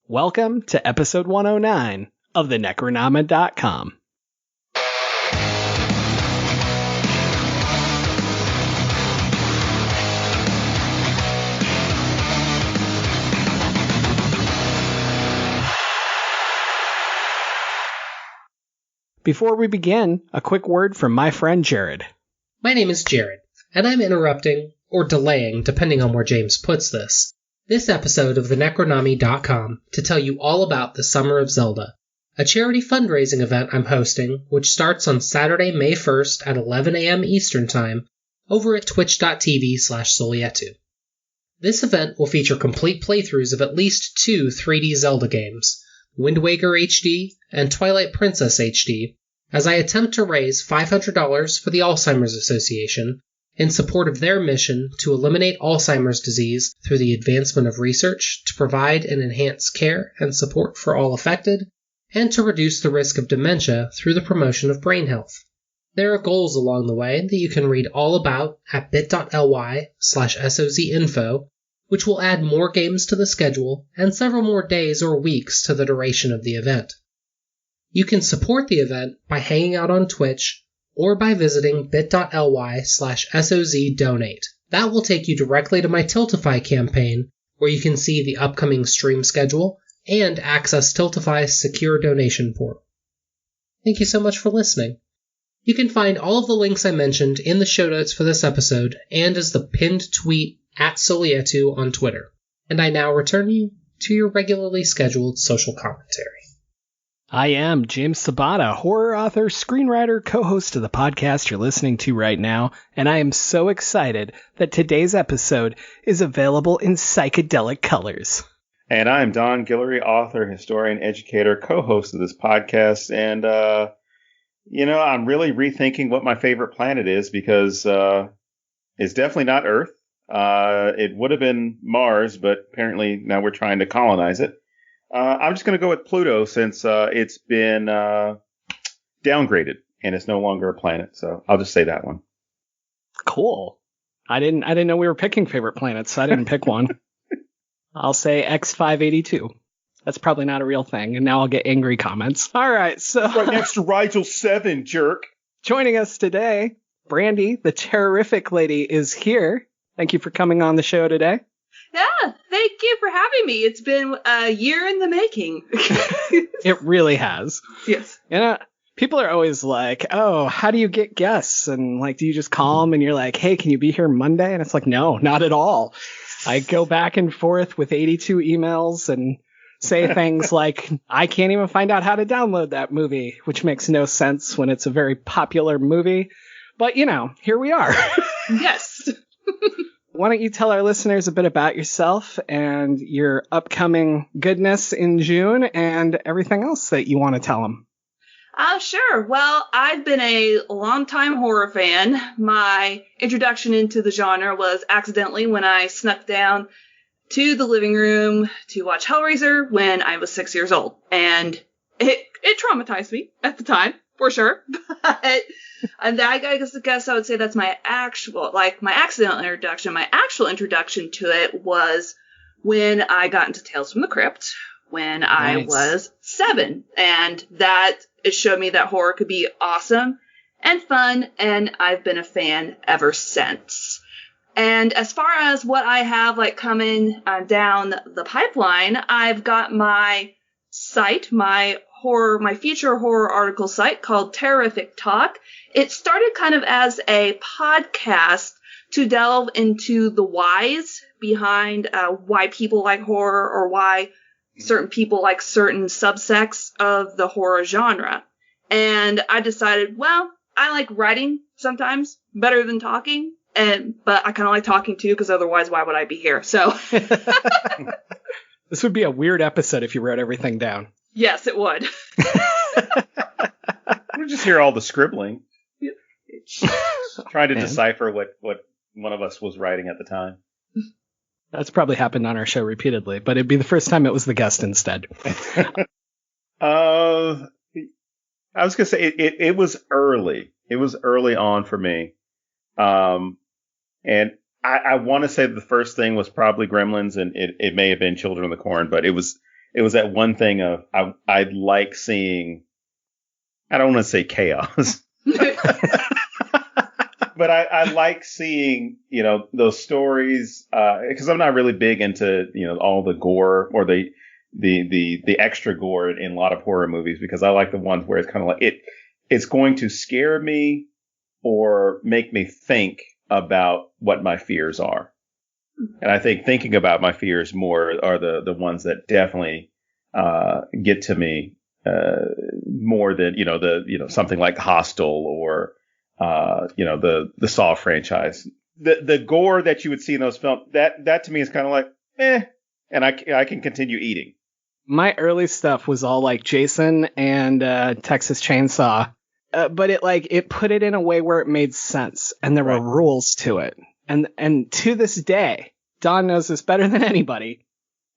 Welcome to episode 109 of the Necronama.com. Before we begin, a quick word from my friend Jared. My name is Jared, and I'm interrupting, or delaying, depending on where James puts this episode of the Necronama.com to tell you all about the Summer of Zelda, a charity fundraising event I'm hosting, which starts on Saturday, May 1st at 11 a.m. Eastern Time over at twitch.tv/Solietu. This event will feature complete playthroughs of at least 2 3D Zelda games, Wind Waker HD and Twilight Princess HD, as I attempt to raise $500 for the Alzheimer's Association in support of their mission to eliminate Alzheimer's disease through the advancement of research to provide and enhance care and support for all affected, and to reduce the risk of dementia through the promotion of brain health. There are goals along the way that you can read all about at bit.ly/SOZinfo, which will add more games to the schedule and several more days or weeks to the duration of the event. You can support the event by hanging out on Twitch or by visiting bit.ly/SOZdonate. That will take you directly to my Tiltify campaign, where you can see the upcoming stream schedule and access Tiltify's secure donation portal. Thank you so much for listening. You can find all of the links I mentioned in the show notes for this episode and as the pinned tweet at Solietu on Twitter. And I now return you to your regularly scheduled social commentary. I am James Sabata, horror author, screenwriter, co-host of the podcast you're listening to right now, and I am so excited that today's episode is available in psychedelic colors. And I'm Don Guillory, author, historian, educator, co-host of this podcast, and, I'm really rethinking what my favorite planet is because it's definitely not Earth. It would have been Mars, but apparently now we're trying to colonize it. I'm just going to go with Pluto since it's been downgraded and it's no longer a planet. So I'll just say that one. Cool. I didn't know we were picking favorite planets, so I didn't pick one. I'll say X582. That's probably not a real thing, and now I'll get angry comments. All right, so right next to Rigel 7, jerk. Joining us today, Brandy, the Terrofic Lady, is here. Thank you for coming on the show today. Yeah, thank you for having me. It's been a year in the making. It really has. Yes. People are always like, oh, how do you get guests? And like, do you just call them and you're like, hey, can you be here Monday? And it's like, no, not at all. I go back and forth with 82 emails and say things like, I can't even find out how to download that movie, which makes no sense when it's a very popular movie. But, here we are. Yes. Why don't you tell our listeners a bit about yourself and your upcoming goodness in June and everything else that you want to tell them? Sure. Well, I've been a longtime horror fan. My introduction into the genre was accidentally when I snuck down to the living room to watch Hellraiser when I was 6 years old. And it traumatized me at the time, for sure. But and I guess I would say that's my accidental introduction. My actual introduction to it was when I got into Tales from the Crypt when I was 7. And it showed me that horror could be awesome and fun, and I've been a fan ever since. And as far as what I have coming down the pipeline, I've got my site, my future horror article site called Terrofic Talk. It started kind of as a podcast to delve into the whys behind why people like horror or why certain people like certain subsects of the horror genre. And I decided, well, I like writing sometimes better than talking, but I kind of like talking too, because otherwise why would I be here? So this would be a weird episode if you wrote everything down. Yes, it would. We'll just hear all the scribbling. Trying to decipher what one of us was writing at the time. That's probably happened on our show repeatedly, but it'd be the first time it was the guest instead. I was going to say it was early. It was early on for me. And I want to say the first thing was probably Gremlins, and it may have been Children of the Corn, but it was it was that one thing of I like seeing, I don't want to say chaos, but I like seeing, those stories, because I'm not really big into, all the gore or the extra gore in a lot of horror movies, because I like the ones where it's kind of like it's going to scare me or make me think about what my fears are. And I think thinking about my fears more are the ones that definitely get to me more than something like Hostel or the Saw franchise. The gore that you would see in those films, that to me is kind of like and I can continue eating. My early stuff was all like Jason and Texas Chainsaw, but it put it in a way where it made sense and there were rules to it. And to this day, Don knows this better than anybody,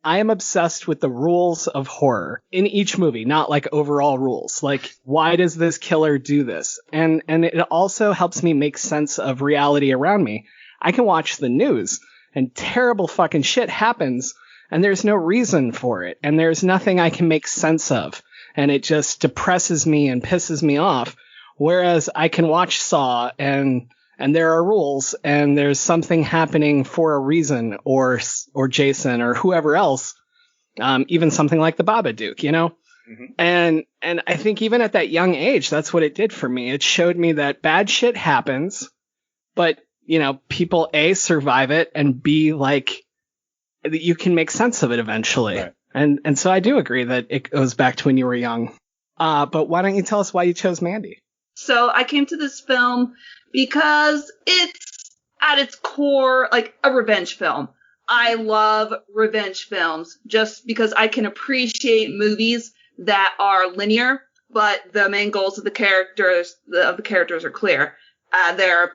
I am obsessed with the rules of horror in each movie, not like overall rules. Like, why does this killer do this? And it also helps me make sense of reality around me. I can watch the news and terrible fucking shit happens and there's no reason for it. And there's nothing I can make sense of. And it just depresses me and pisses me off. Whereas I can watch Saw and there are rules and there's something happening for a reason, or Jason or whoever else, even something like the Babadook, Mm-hmm. And I think even at that young age, that's what it did for me. It showed me that bad shit happens, but people A, survive it, and B, like, you can make sense of it eventually. Right. And so I do agree that it goes back to when you were young. But why don't you tell us why you chose Mandy? So I came to this film because it's at its core like a revenge film. I love revenge films just because I can appreciate movies that are linear, but the main goals of the characters are clear. They're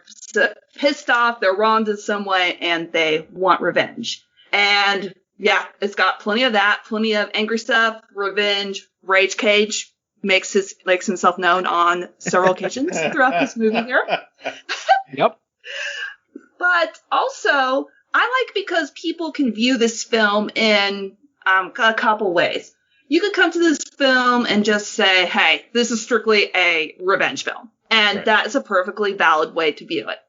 pissed off, they're wronged in some way, and they want revenge. And yeah, it's got plenty of that, plenty of angry stuff, revenge, rage cage. Makes himself known on several occasions throughout this movie here. Yep. But also, I like because people can view this film in a couple ways. You could come to this film and just say, hey, this is strictly a revenge film. And that is a perfectly valid way to view it.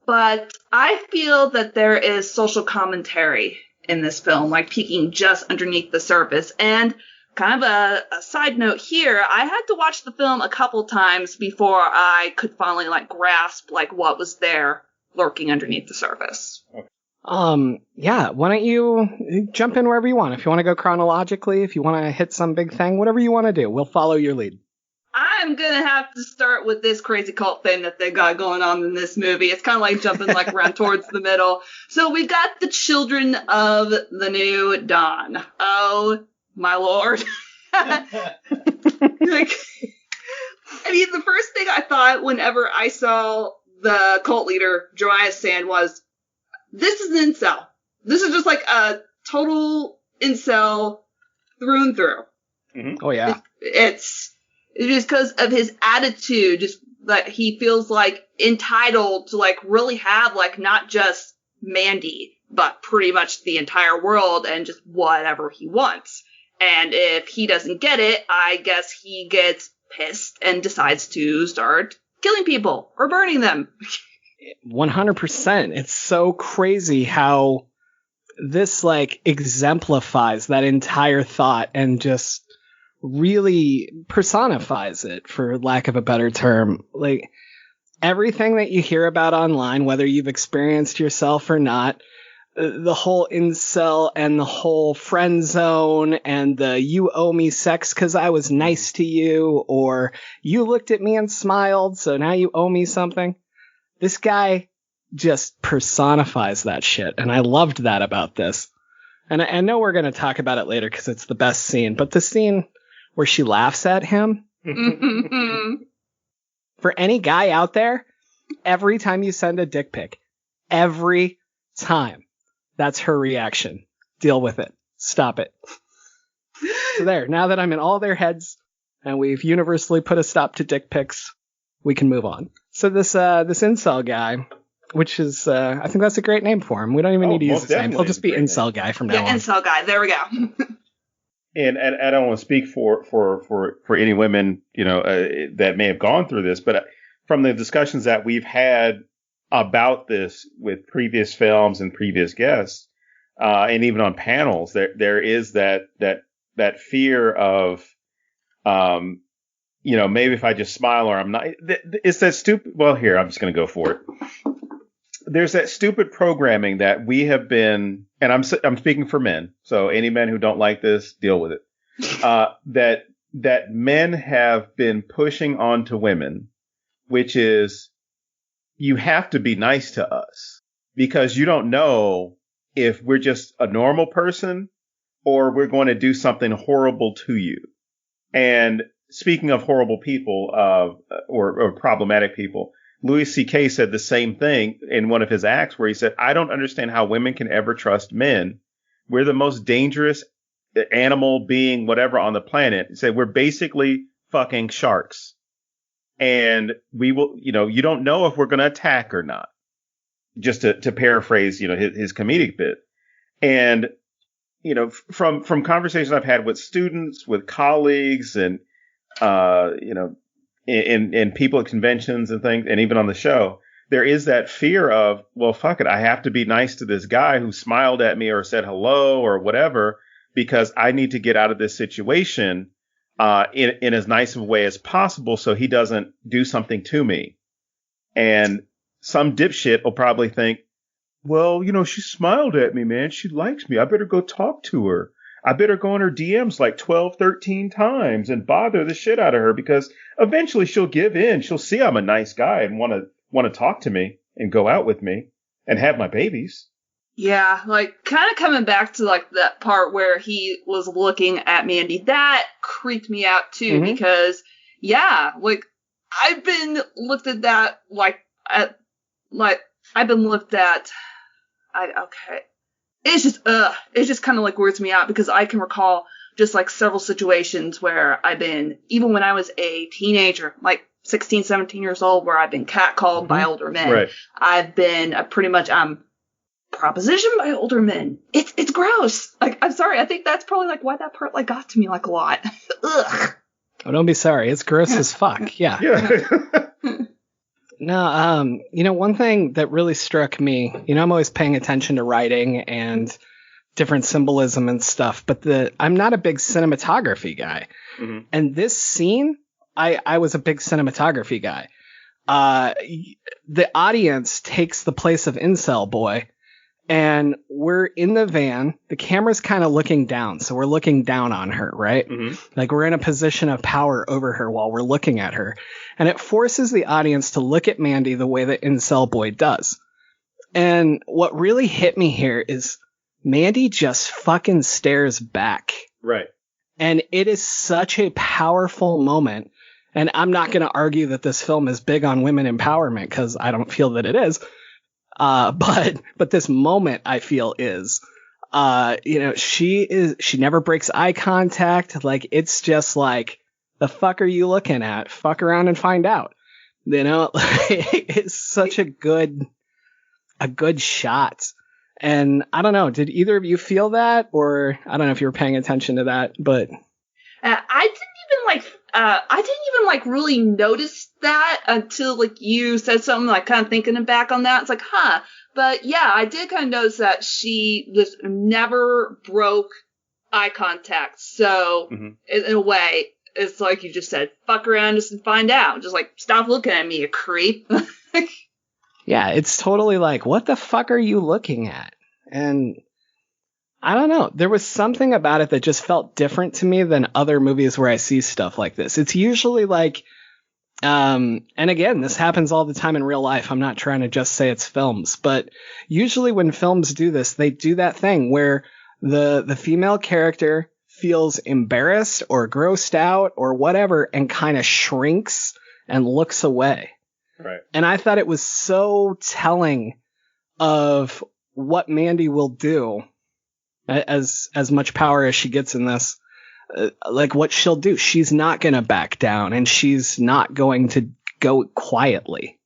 But I feel that there is social commentary in this film, like peeking just underneath the surface. And kind of a side note here, I had to watch the film a couple times before I could finally grasp what was there lurking underneath the surface. Yeah, why don't you jump in wherever you want. If you want to go chronologically, if you want to hit some big thing, whatever you want to do, we'll follow your lead. I'm going to have to start with this crazy cult thing that they got going on in this movie. It's kind of like jumping around towards the middle. So we got the children of the new dawn. Oh, my lord. The first thing I thought whenever I saw the cult leader, Joias Sand, was, this is an incel. This is just a total incel through and through. Mm-hmm. Oh, yeah. It's just because of his attitude, just that he feels entitled to really have not just Mandy, but pretty much the entire world and just whatever he wants. And if he doesn't get it, I guess he gets pissed and decides to start killing people or burning them. 100%. It's so crazy how this exemplifies that entire thought and just really personifies it, for lack of a better term. Everything that you hear about online, whether you've experienced yourself or not, the whole incel and the whole friend zone and the you owe me sex because I was nice to you, or you looked at me and smiled, so now you owe me something. This guy just personifies that shit, and I loved that about this. And I know we're going to talk about it later because it's the best scene, but the scene where she laughs at him, for any guy out there, every time you send a dick pic, every time, that's her reaction. Deal with it. Stop it. So there, now that I'm in all their heads and we've universally put a stop to dick pics, we can move on. So this incel guy, which is, I think that's a great name for him. We don't even need to use his name. He'll just be Incel Guy from now on. Yeah, Incel Guy. There we go. And I don't want to speak for any women, that may have gone through this, but from the discussions that we've had about this with previous films and previous guests, and even on panels, there is that fear of, maybe if I just smile or I'm not, it's that stupid. Well, here, I'm just going to go for it. There's that stupid programming that we have been, and I'm speaking for men. So any men who don't like this, deal with it. That men have been pushing onto women, which is, you have to be nice to us because you don't know if we're just a normal person or we're going to do something horrible to you. And speaking of horrible people, or problematic people, Louis C.K. said the same thing in one of his acts where he said, I don't understand how women can ever trust men. We're the most dangerous animal being, whatever, on the planet. He said, we're basically fucking sharks. And we will, you don't know if we're going to attack or not. Just to paraphrase, his comedic bit. And, from conversations I've had with students, with colleagues and, in people at conventions and things, and even on the show, there is that fear of, well, fuck it, I have to be nice to this guy who smiled at me or said hello or whatever, because I need to get out of this situation in as nice of a way as possible so he doesn't do something to me. And some dipshit will probably think, well, she smiled at me, man. She likes me. I better go talk to her. I better go in her DMs like 12, 13 times and bother the shit out of her because eventually she'll give in. She'll see I'm a nice guy and want to talk to me and go out with me and have my babies. Yeah, kind of coming back to that part where he was looking at Mandy, that creeped me out too because I've been looked at that I've been looked at. It's just kind of weirds me out because I can recall just several situations where I've been, even when I was a teenager, 16, 17 years old, where I've been catcalled by older men. Right. I've been propositioned by older men. It's gross. I'm sorry. I think that's probably why that part got to me a lot. Ugh. Oh, don't be sorry. It's gross as fuck. Yeah. No, one thing that really struck me, I'm always paying attention to writing and different symbolism and stuff, but I'm not a big cinematography guy. Mm-hmm. And this scene, I was a big cinematography guy. The audience takes the place of Incel Boy, and we're in the van. The camera's kind of looking down, so we're looking down on her, right? Mm-hmm. We're in a position of power over her while we're looking at her. And it forces the audience to look at Mandy the way that Incel Boy does. And what really hit me here is Mandy just fucking stares back. Right. And it is such a powerful moment. And I'm not going to argue that this film is big on women empowerment because I don't feel that it is. But this moment I feel is, she never breaks eye contact. It's just the fuck are you looking at? Fuck around and find out. It's such a good shot. And I don't know, did either of you feel that? Or I don't know if you were paying attention to that, but I didn't even really notice that until you said something, kind of thinking back on that. It's huh. But yeah, I did kind of notice that she just never broke eye contact. So in a way, it's you just said, fuck around just to find out. Just stop looking at me, you creep. Yeah, it's totally what the fuck are you looking at? And I don't know. There was something about it that just felt different to me than other movies where I see stuff like this. It's usually and again, this happens all the time in real life. I'm not trying to just say it's films, but usually when films do this, they do that thing where the female character feels embarrassed or grossed out or whatever and kind of shrinks and looks away. Right. And I thought it was so telling of what Mandy will do as much power as she gets in this, what she'll do. She's not going to back down and she's not going to go quietly.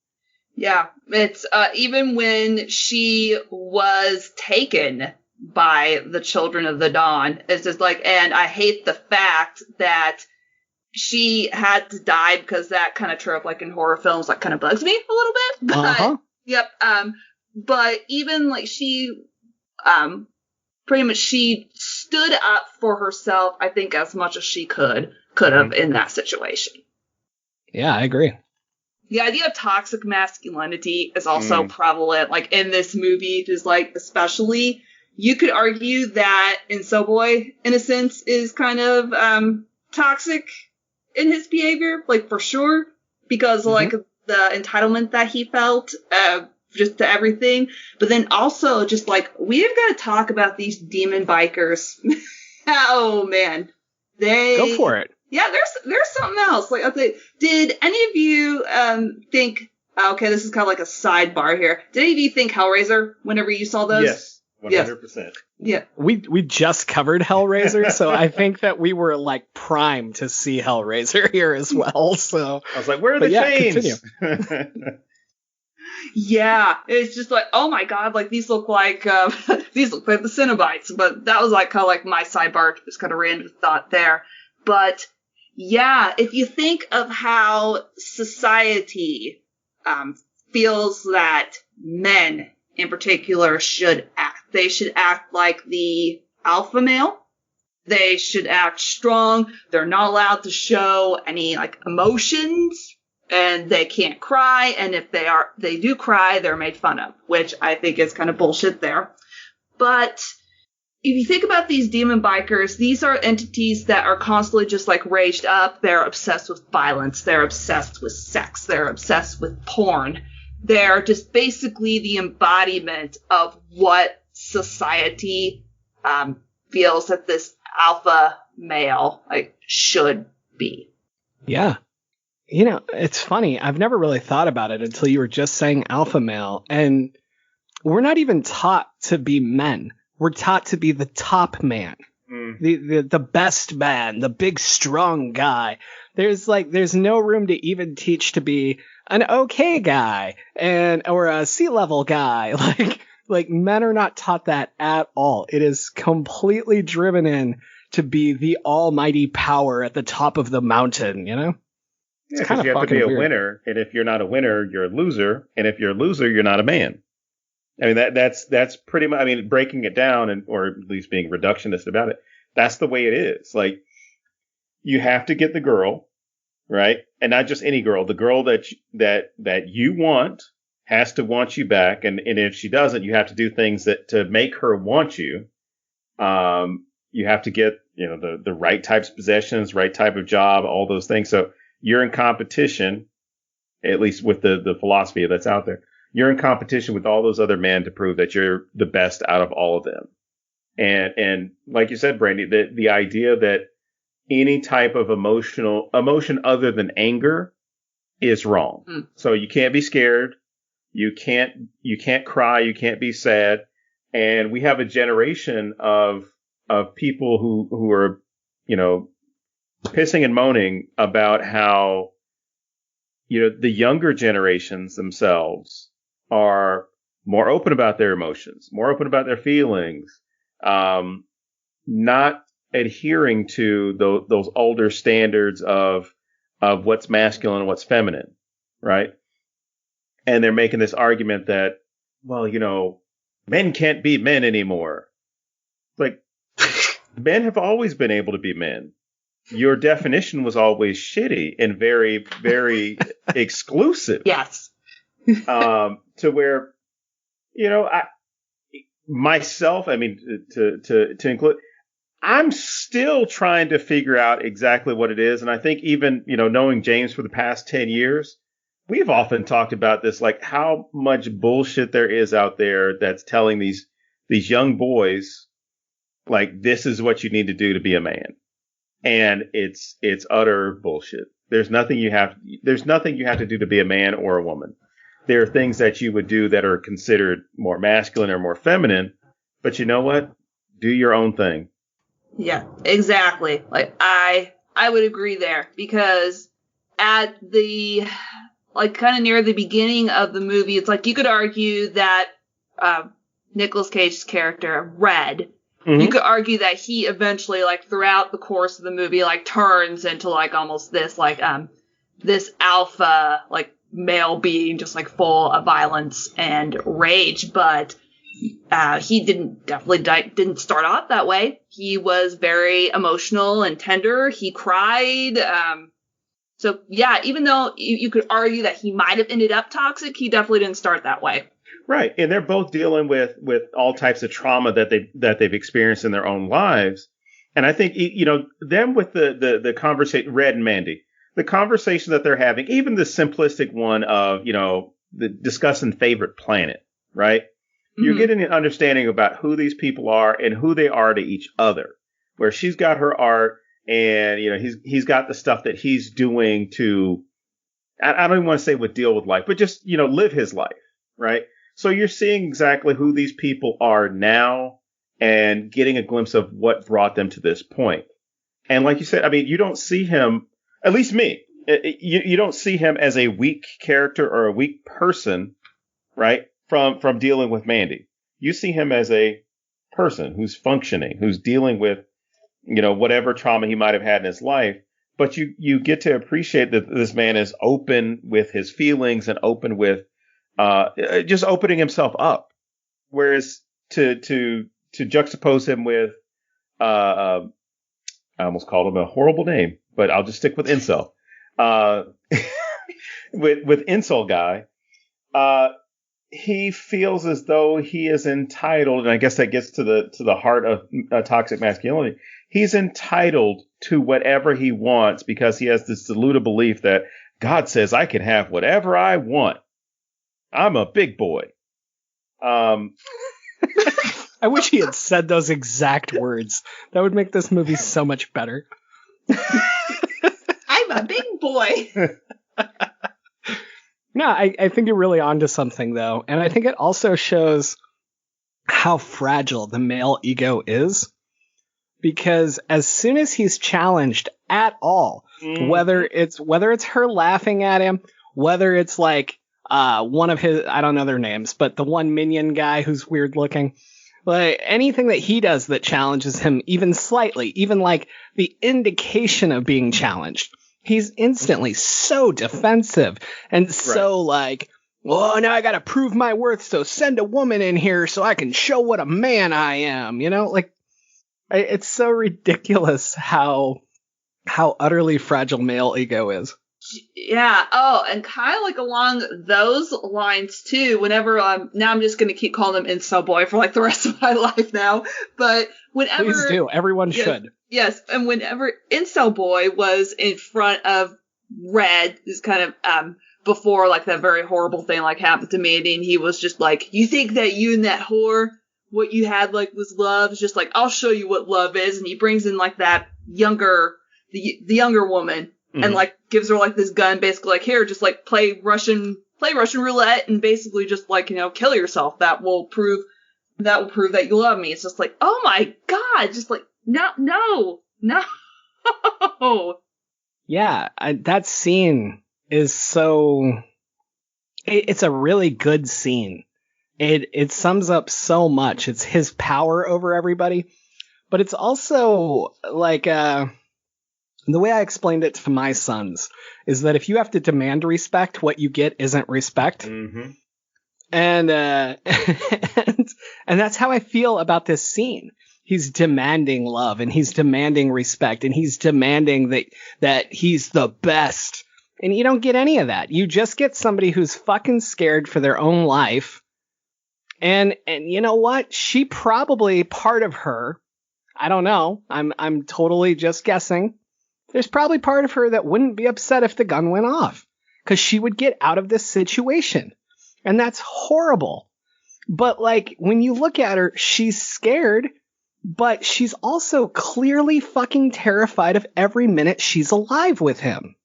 Yeah, it's even when she was taken by the Children of the Dawn, it's just like, and I hate the fact that she had to die, because that kind of trope, like in horror films, like kind of bugs me a little bit. But yep. But even like she, pretty much she stood up for herself, I think, as much as she could have in that situation. Yeah, I agree. The idea of toxic masculinity is also prevalent, like in this movie, just like especially, you could argue that Inso Boy, in a sense, is kind of toxic in his behavior, like for sure, because like the entitlement that he felt just to everything. But then also just like, we've got to talk about these demon bikers. Oh man, go for it. Yeah, there's something else. Like, okay, did any of you think? Okay, this is kind of like a sidebar here. Did any of you think Hellraiser whenever you saw those? Yes, 100%. Yeah. We just covered Hellraiser, so I think that we were like primed to see Hellraiser here as well. So I was like, where are the chains? Continue. Yeah, it's just like, oh my god, like these look like the Cenobites. But that was like kind of like my sidebar, just kind of random thought there. But yeah, if you think of how society feels that men in particular should act, they should act like the alpha male. They should act strong. They're not allowed to show any like emotions, and they can't cry. And if they do cry, they're made fun of, which I think is kind of bullshit there. But if you think about these demon bikers, these are entities that are constantly just like raged up. They're obsessed with violence. They're obsessed with sex. They're obsessed with porn. They're just basically the embodiment of what society feels that this alpha male like should be. Yeah. You know, it's funny. I've never really thought about it until you were just saying alpha male. And we're not even taught to be men. We're taught to be the top man, the best man, the big, strong guy. There's no room to even teach to be an okay guy or a C-level guy. Like men are not taught that at all. It is completely driven in to be the almighty power at the top of the mountain, you know? Yeah, because you have to be a winner, and if you're not a winner, you're a loser, and if you're a loser, you're not a man. I mean, that's pretty much, I mean, breaking it down or at least being reductionist about it, that's the way it is. Like, you have to get the girl, right? And not just any girl. The girl that you want has to want you back. And if she doesn't, you have to do things to make her want you. You have to get, the right types of possessions, right type of job, all those things. So you're in competition, at least with the philosophy that's out there. You're in competition with all those other men to prove that you're the best out of all of them. And like you said, Brandy, the idea that any type of emotion other than anger is wrong. So you can't be scared. You can't cry. You can't be sad. And we have a generation of people who are, pissing and moaning about how, the younger generations themselves are more open about their emotions, more open about their feelings, not adhering to those older standards of what's masculine and what's feminine, right? And they're making this argument that, well, men can't be men anymore. Like, men have always been able to be men. Your definition was always shitty and very, very exclusive. Yes. To where, myself, I mean, to include, I'm still trying to figure out exactly what it is. And I think even, knowing James for the past 10 years, we've often talked about this, like how much bullshit there is out there that's telling these young boys, like, this is what you need to do to be a man. And it's utter bullshit. There's nothing you have to do to be a man or a woman. There are things that you would do that are considered more masculine or more feminine, but you know what? Do your own thing. Yeah, exactly. Like I would agree there, because at the like kind of near the beginning of the movie, it's like you could argue that Nicolas Cage's character, Red, you could argue that he eventually, like throughout the course of the movie, like turns into like almost this like this alpha like male being, just like full of violence and rage. But he didn't start off that way. He was very emotional and tender. He cried. So yeah, even though you could argue that he might have ended up toxic, he definitely didn't start that way. Right, and they're both dealing with all types of trauma that they've experienced in their own lives. And I think, you know, them with the conversation, Red and Mandy, the conversation that they're having, even the simplistic one of, you know, the discussing favorite planet, right? You're getting an understanding about who these people are and who they are to each other. Where she's got her art, and you know he's got the stuff that he's doing to, I don't even want to say would deal with life, but just, you know, live his life, right? So you're seeing exactly who these people are now and getting a glimpse of what brought them to this point. And like you said, I mean, you don't see him, at least me, you don't see him as a weak character or a weak person, right? From dealing with Mandy. You see him as a person who's functioning, who's dealing with, you know, whatever trauma he might have had in his life. But you get to appreciate that this man is open with his feelings and open with just opening himself up. Whereas to juxtapose him with, I almost called him a horrible name, but I'll just stick with incel. With incel guy, he feels as though he is entitled, and I guess that gets to the heart of toxic masculinity. He's entitled to whatever he wants because he has this deluded belief that God says I can have whatever I want. I'm a big boy. I wish he had said those exact words. That would make this movie so much better. I'm a big boy. No, I think you're really onto something, though. And I think it also shows how fragile the male ego is. Because as soon as he's challenged at all, whether it's her laughing at him, whether it's like one of his, I don't know their names, but the one minion guy who's weird looking, like anything that he does that challenges him even slightly, even like the indication of being challenged, he's instantly so defensive and so like, oh, now I got to prove my worth. So send a woman in here so I can show what a man I am. You know, like it's so ridiculous how utterly fragile male ego is. Yeah. Oh, and kind of like along those lines too. Whenever now I'm just going to keep calling him incel boy for like the rest of my life now. But whenever, please do. Everyone should. Yes, and whenever incel boy was in front of Red, is kind of before like that very horrible thing like happened to Mandy, and he was just like, "You think that you and that whore, what you had like was love?" It's just like, "I'll show you what love is," and he brings in like that the younger woman. And like gives her like this gun, basically like, here, just like play Russian roulette and basically just like, you know, kill yourself. That will prove that you love me. It's just like, oh my God, just like no. Yeah, that scene is so. It's a really good scene. It sums up so much. It's his power over everybody, but it's also like the way I explained it to my sons is that if you have to demand respect, what you get isn't respect. Mm-hmm. And that's how I feel about this scene. He's demanding love and he's demanding respect and he's demanding that he's the best. And you don't get any of that. You just get somebody who's fucking scared for their own life. And you know what? She probably, part of her, I don't know. I'm totally just guessing. There's probably part of her that wouldn't be upset if the gun went off because she would get out of this situation. And that's horrible. But like when you look at her, she's scared, but she's also clearly fucking terrified of every minute she's alive with him.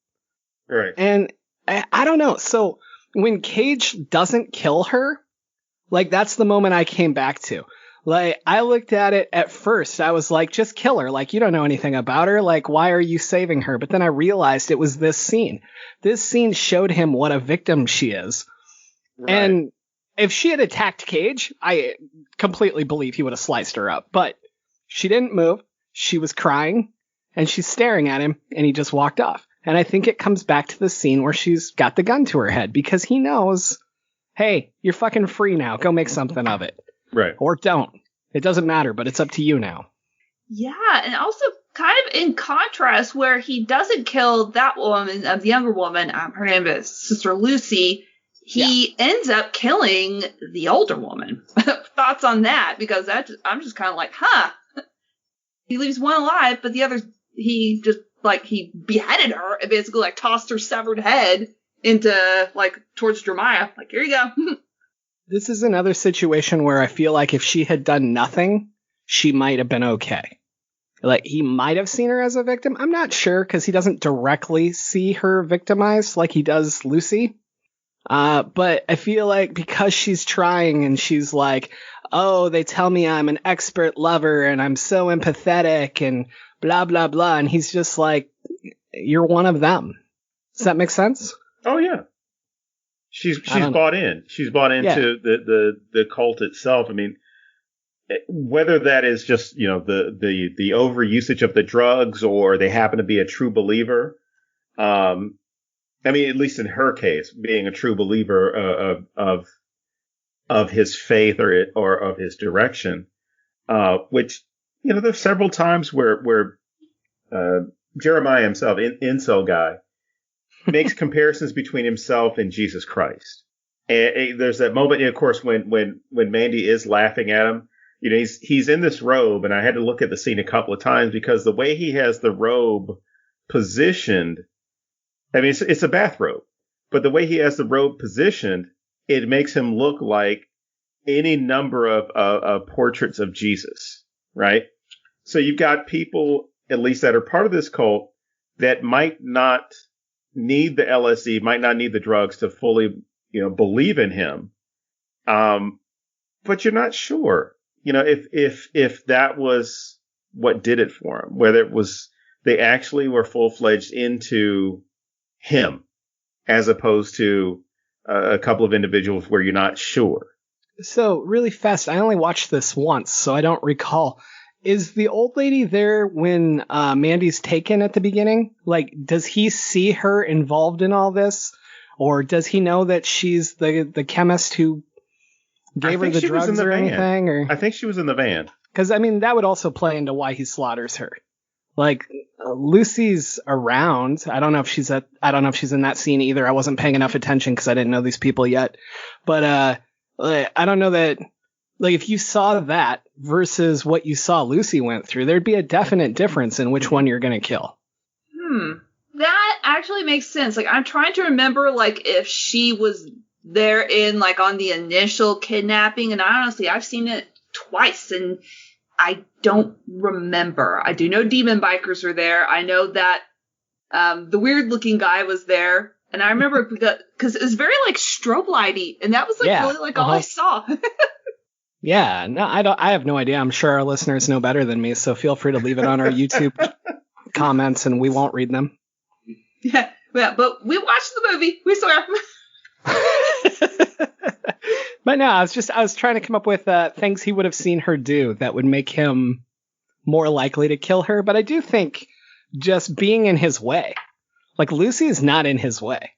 Right. And I don't know. So when Cage doesn't kill her, like that's the moment I came back to. Like, I looked at it at first. I was like, just kill her. Like, you don't know anything about her. Like, why are you saving her? But then I realized it was this scene. This scene showed him what a victim she is. Right. And if she had attacked Cage, I completely believe he would have sliced her up. But she didn't move. She was crying, and she's staring at him, and he just walked off. And I think it comes back to the scene where she's got the gun to her head, because he knows, hey, you're fucking free now. Go make something of it. Right. Or don't. It doesn't matter, but it's up to you now. Yeah, and also kind of in contrast, where he doesn't kill that woman, the younger woman, her name is Sister Lucy, he ends up killing the older woman. Thoughts on that? Because I'm just kind of like, huh. He leaves one alive, but the other, he beheaded her and basically, like, tossed her severed head into, like, towards Jeremiah. Like, here you go. This is another situation where I feel like if she had done nothing, she might have been okay. Like, he might have seen her as a victim. I'm not sure, because he doesn't directly see her victimized like he does Lucy. But I feel like because she's trying and she's like, oh, they tell me I'm an expert lover and I'm so empathetic and blah, blah, blah. And he's just like, you're one of them. Does that make sense? Oh, yeah. She's bought in. She's bought into the cult itself. I mean, whether that is just, you know, the overusage of the drugs, or they happen to be a true believer. I mean, at least in her case, being a true believer of his faith or of his direction, which, you know, there's several times where Jeremiah himself, incel guy, makes comparisons between himself and Jesus Christ. And there's that moment, of course, when Mandy is laughing at him. You know, he's in this robe, and I had to look at the scene a couple of times because the way he has the robe positioned, I mean, it's a bathrobe, but the way he has the robe positioned, it makes him look like any number of portraits of Jesus, right? So you've got people, at least that are part of this cult, that might not need the LSD, might not need the drugs to fully, you know, believe in him. But you're not sure, you know, if that was what did it for him, whether it was they actually were full-fledged into him, as opposed to a couple of individuals where you're not sure. So really fast, I only watched this once, so I don't recall. Is the old lady there when Mandy's taken at the beginning? Like, does he see her involved in all this? Or does he know that she's the chemist who gave her the drugs or anything? Or? I think she was in the van. Because, I mean, that would also play into why he slaughters her. Like, Lucy's around. I don't know if she's in that scene either. I wasn't paying enough attention because I didn't know these people yet. But I don't know that. Like, if you saw that versus what you saw Lucy went through, there'd be a definite difference in which one you're going to kill. That actually makes sense. Like, I'm trying to remember, like, if she was there in, like, on the initial kidnapping, and honestly, I've seen it twice, and I don't remember. I do know demon bikers are there. I know that the weird-looking guy was there, and I remember because it was very, like, strobe lighty, and that was, like, really, like, all I saw. Yeah, no, I have no idea. I'm sure our listeners know better than me, so feel free to leave it on our YouTube comments, and we won't read them. Yeah, but we watched the movie. We swear. But no, I was trying to come up with things he would have seen her do that would make him more likely to kill her. But I do think just being in his way, like Lucy is not in his way.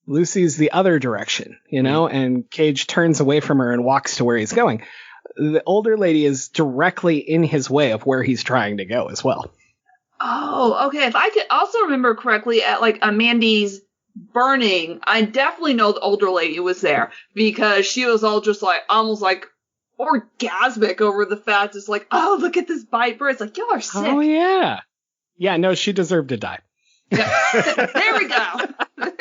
Lucy's the other direction, you know, and Cage turns away from her and walks to where he's going. The older lady is directly in his way of where he's trying to go as well. Oh, okay. If I could also remember correctly, at like Mandy's burning, I definitely know the older lady was there because she was all just like almost like orgasmic over the fact it's like, oh, look at this bite bird. It's like, y'all are sick. Oh, yeah. Yeah, no, she deserved to die. Yeah. There we go.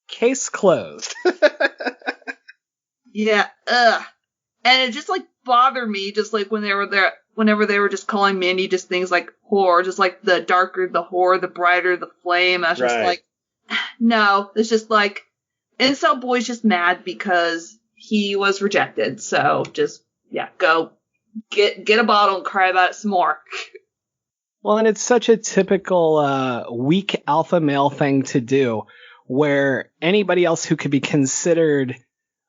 Case closed. Yeah. And it just like bothered me just like when they were there, whenever they were just calling Mandy just things like whore, just like the darker the whore, the brighter the flame. I was just like, no, it's just like, incel boy's just mad because he was rejected. So just yeah, go get a bottle and cry about it some more. Well, and it's such a typical weak alpha male thing to do, where anybody else who could be considered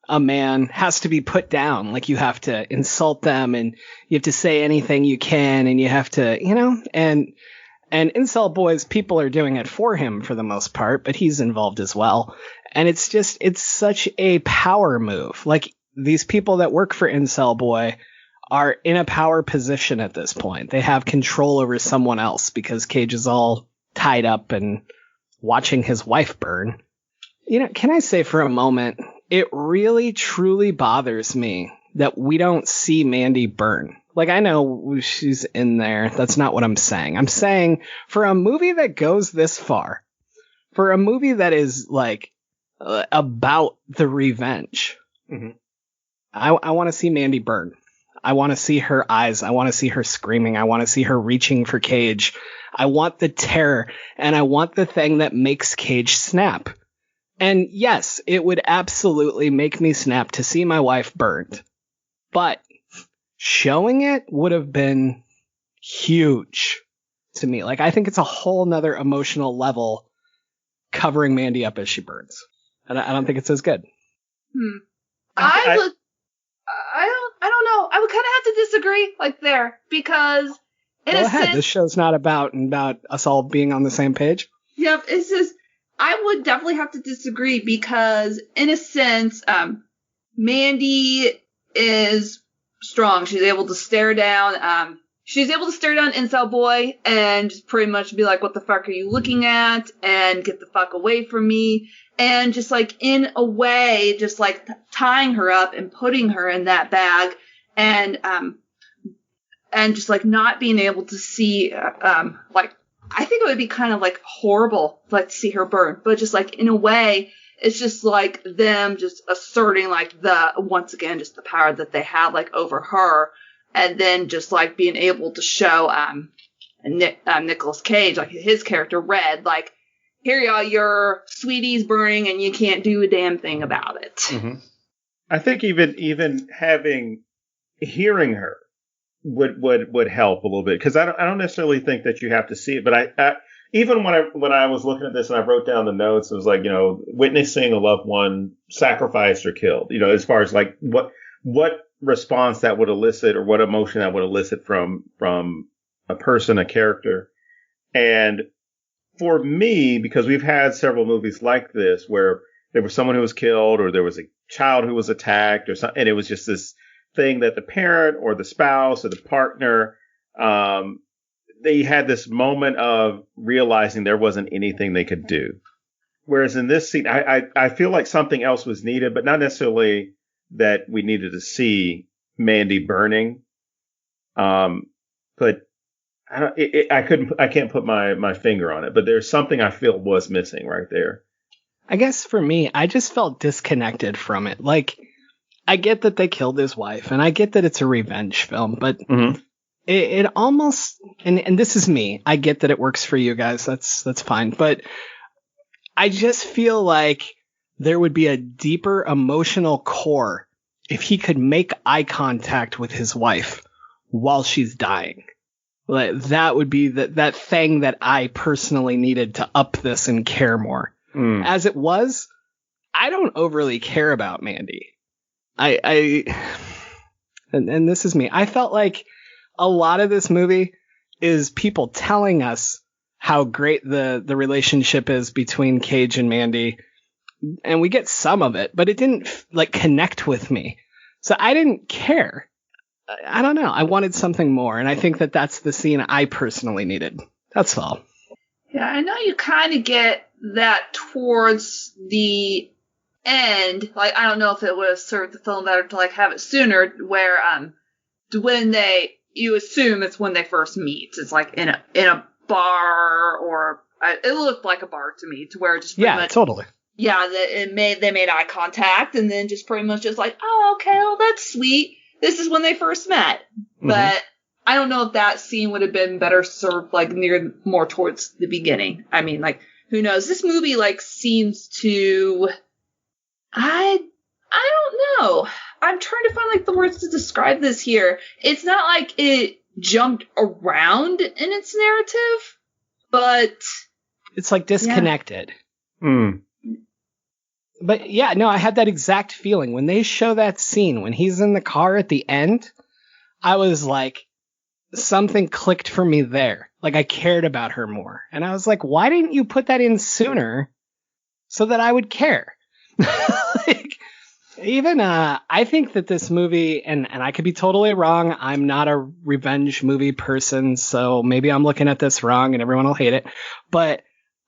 a man has to be put down. Like, you have to insult them, and you have to say anything you can, and you have to, and incel boys, people are doing it for him for the most part, but he's involved as well. And it's such a power move. Like, these people that work for Incel Boy are in a power position at this point. They have control over someone else because Cage is all tied up and watching his wife burn. Can I say for a moment, it really truly bothers me that we don't see Mandy burn. Like, I know she's in there. That's not what I'm saying. I'm saying for a movie that goes this far, for a movie that is like about the revenge, I want to see Mandy burn. I want to see her eyes. I want to see her screaming. I want to see her reaching for Cage. I want the terror, and I want the thing that makes Cage snap. And yes, it would absolutely make me snap to see my wife burned. But showing it would have been huge to me. Like, I think it's a whole nother emotional level covering Mandy up as she burns. And I don't think it's as good. I don't know. I would kind of have to disagree, like, there, because in Go a ahead. sense, This show's not about us all being on the same page. Yep, it's just, I would definitely have to disagree because, in a sense, Mandy is strong. She's able to stare down Incel Boy and just pretty much be like, what the fuck are you looking at? And get the fuck away from me. And just like, in a way, just like tying her up and putting her in that bag and just like not being able to see, like, I think it would be kind of like horrible, like, to see her burn, but just like, in a way, it's just like them just asserting like once again, just the power that they have like over her, and then just like being able to show, Nicolas Cage, like his character Red, like, here you are, your sweetie's burning and you can't do a damn thing about it. Mm-hmm. I think even hearing her would help a little bit, because I don't necessarily think that you have to see it, but I even when I was looking at this and I wrote down the notes, it was like, witnessing a loved one sacrificed or killed, as far as like what response that would elicit or what emotion that would elicit from a person, a character. And for me, because we've had several movies like this where there was someone who was killed or there was a child who was attacked or something, and it was just this thing that the parent or the spouse or the partner, they had this moment of realizing there wasn't anything they could do. Whereas in this scene, I feel like something else was needed, but not necessarily that we needed to see Mandy burning. But I can't put my finger on it, but there's something I feel was missing right there. I guess for me, I just felt disconnected from it. Like, I get that they killed his wife, and I get that it's a revenge film, but it almost, and this is me, I get that it works for you guys, that's fine, but I just feel like there would be a deeper emotional core if he could make eye contact with his wife while she's dying. Like, that would be that thing that I personally needed to up this and care more. As it was, I don't overly care about Mandy. And this is me. I felt like a lot of this movie is people telling us how great the relationship is between Cage and Mandy. And we get some of it, but it didn't like connect with me. So I didn't care. I don't know. I wanted something more. And I think that that's the scene I personally needed. That's all. Yeah, I know you kind of get that towards the end. Like, I don't know if it would have served the film better to like have it sooner, where when you assume it's when they first meet. It's like in a bar, or it looked like a bar to me, to where just pretty much, totally. Yeah, they made eye contact, and then just pretty much just like, oh, okay, well, that's sweet. This is when they first met. But I don't know if that scene would have been better served like more towards the beginning. I mean, like, who knows? This movie like seems to, I don't know. I'm trying to find like the words to describe this here. It's not like it jumped around in its narrative, but it's like disconnected. Hmm. But yeah, no, I had that exact feeling when they show that scene when he's in the car at the end. I was like, something clicked for me there. Like I cared about her more. And I was like, why didn't you put that in sooner so that I would care? Like, even I think that this movie, and I could be totally wrong. I'm not a revenge movie person, so maybe I'm looking at this wrong and everyone will hate it. But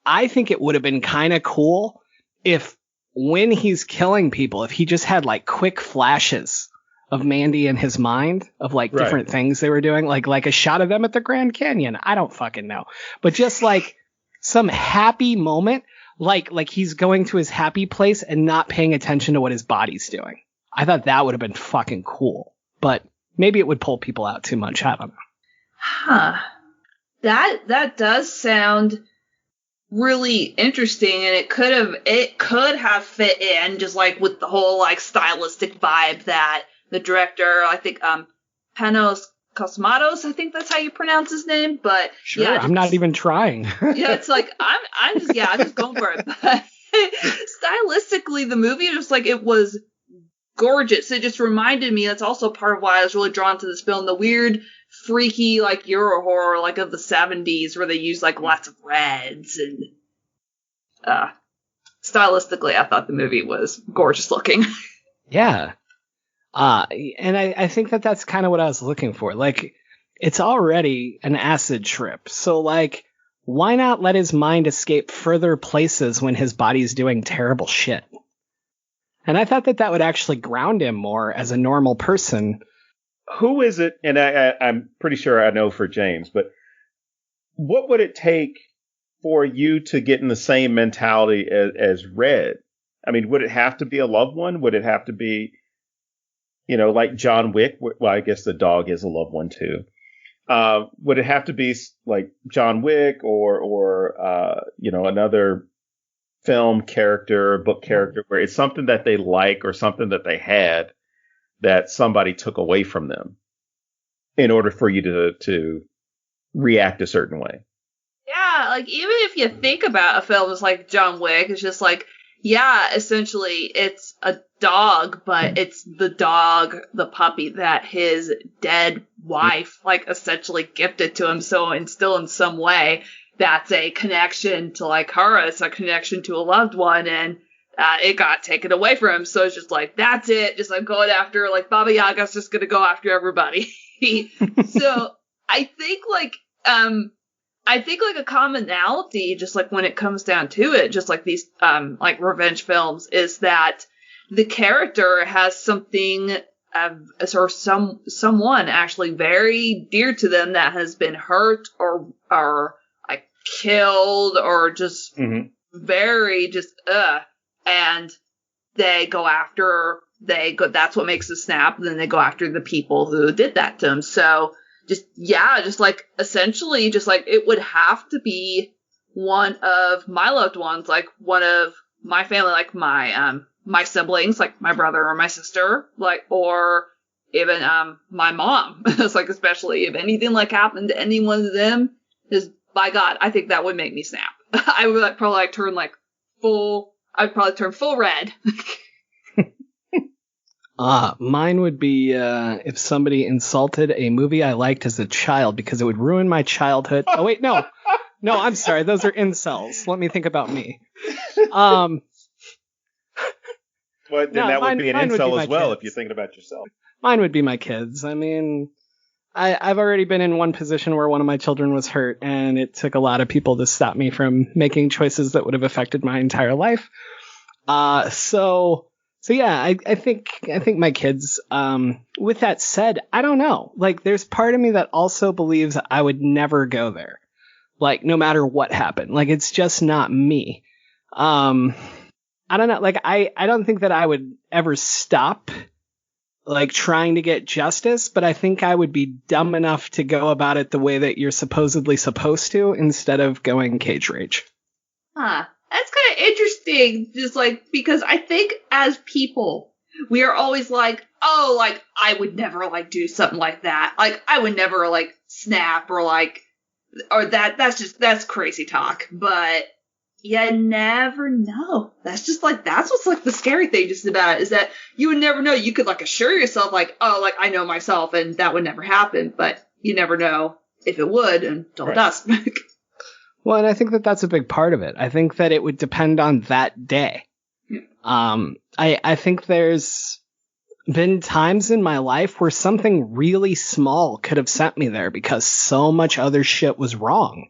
I think it would have been kind of cool if when he's killing people, if he just had like quick flashes of Mandy in his mind of like different things they were doing, like a shot of them at the Grand Canyon. I don't fucking know. But just like some happy moment, like he's going to his happy place and not paying attention to what his body's doing. I thought that would have been fucking cool. But maybe it would pull people out too much. I don't know. Huh. That does sound really interesting, and it could have fit in just like with the whole like stylistic vibe that the director, I think Panos Cosmatos, I think that's how you pronounce his name, but sure, yeah, I'm not even trying. Yeah, it's like I'm just going for it. But stylistically, the movie just like it was gorgeous. It just reminded me. That's also part of why I was really drawn to this film. The weird, freaky like Euro horror like of the 70s, where they use like lots of reds and stylistically, I thought the movie was gorgeous looking. Yeah. And I think that that's kind of what I was looking for. Like, it's already an acid trip. So, like, why not let his mind escape further places when his body's doing terrible shit? And I thought that that would actually ground him more as a normal person. Who is it? And I'm pretty sure I know for James, but what would it take for you to get in the same mentality as Red? I mean, would it have to be a loved one? Would it have to be, you know, like John Wick? Well, I guess the dog is a loved one too. Would it have to be like John Wick or you know, another film character, book character, where it's something that they like or something that they had that somebody took away from them in order for you to react a certain way? Yeah, like even if you think about a film as like John Wick, it's just like, yeah, essentially it's a dog, but it's the dog, the puppy that his dead wife like essentially gifted to him. So and still in some way that's a connection to like her, it's a connection to a loved one, and it got taken away from him. So it's just like, that's it, just like going after, like Baba Yaga's just gonna go after everybody. So I think like a commonality, just like when it comes down to it, just like these like revenge films, is that the character has something or someone actually very dear to them that has been hurt or like killed or just very just and they go after that's what makes the snap, and then they go after the people who did that to them. So just like essentially just like it would have to be one of my loved ones, like one of my family, like my siblings, like my brother or my sister, like, or even my mom. It's like, especially if anything like happened to any one of them, is by God, I think that would make me snap. I would like, probably like turn like I'd probably turn full red. Mine would be if somebody insulted a movie I liked as a child because it would ruin my childhood. Oh, wait, no. No, I'm sorry. Those are incels. Let me think about me. Well, then that would be an incel as well, kids. if you're thinking about yourself. Mine would be my kids. I mean, I've already been in one position where one of my children was hurt, and it took a lot of people to stop me from making choices that would have affected my entire life. So yeah, I think my kids. With that said, I don't know. Like, there's part of me that also believes I would never go there. Like, no matter what happened. Like, it's just not me. I don't know. Like, I don't think that I would ever stop, like, trying to get justice, but I think I would be dumb enough to go about it the way that you're supposedly supposed to instead of going cage rage. Huh. That's kind of interesting, just like, because I think as people, we are always like, oh, like, I would never, like, do something like that. Like, I would never, like, snap or, like, or that's crazy talk. But you never know. That's just, like, that's what's, like, the scary thing just about it, is that you would never know. You could, like, assure yourself, like, oh, like, I know myself and that would never happen. But you never know if it would until it does. Well, and I think that that's a big part of it. I think that it would depend on that day. I think there's been times in my life where something really small could have sent me there because so much other shit was wrong.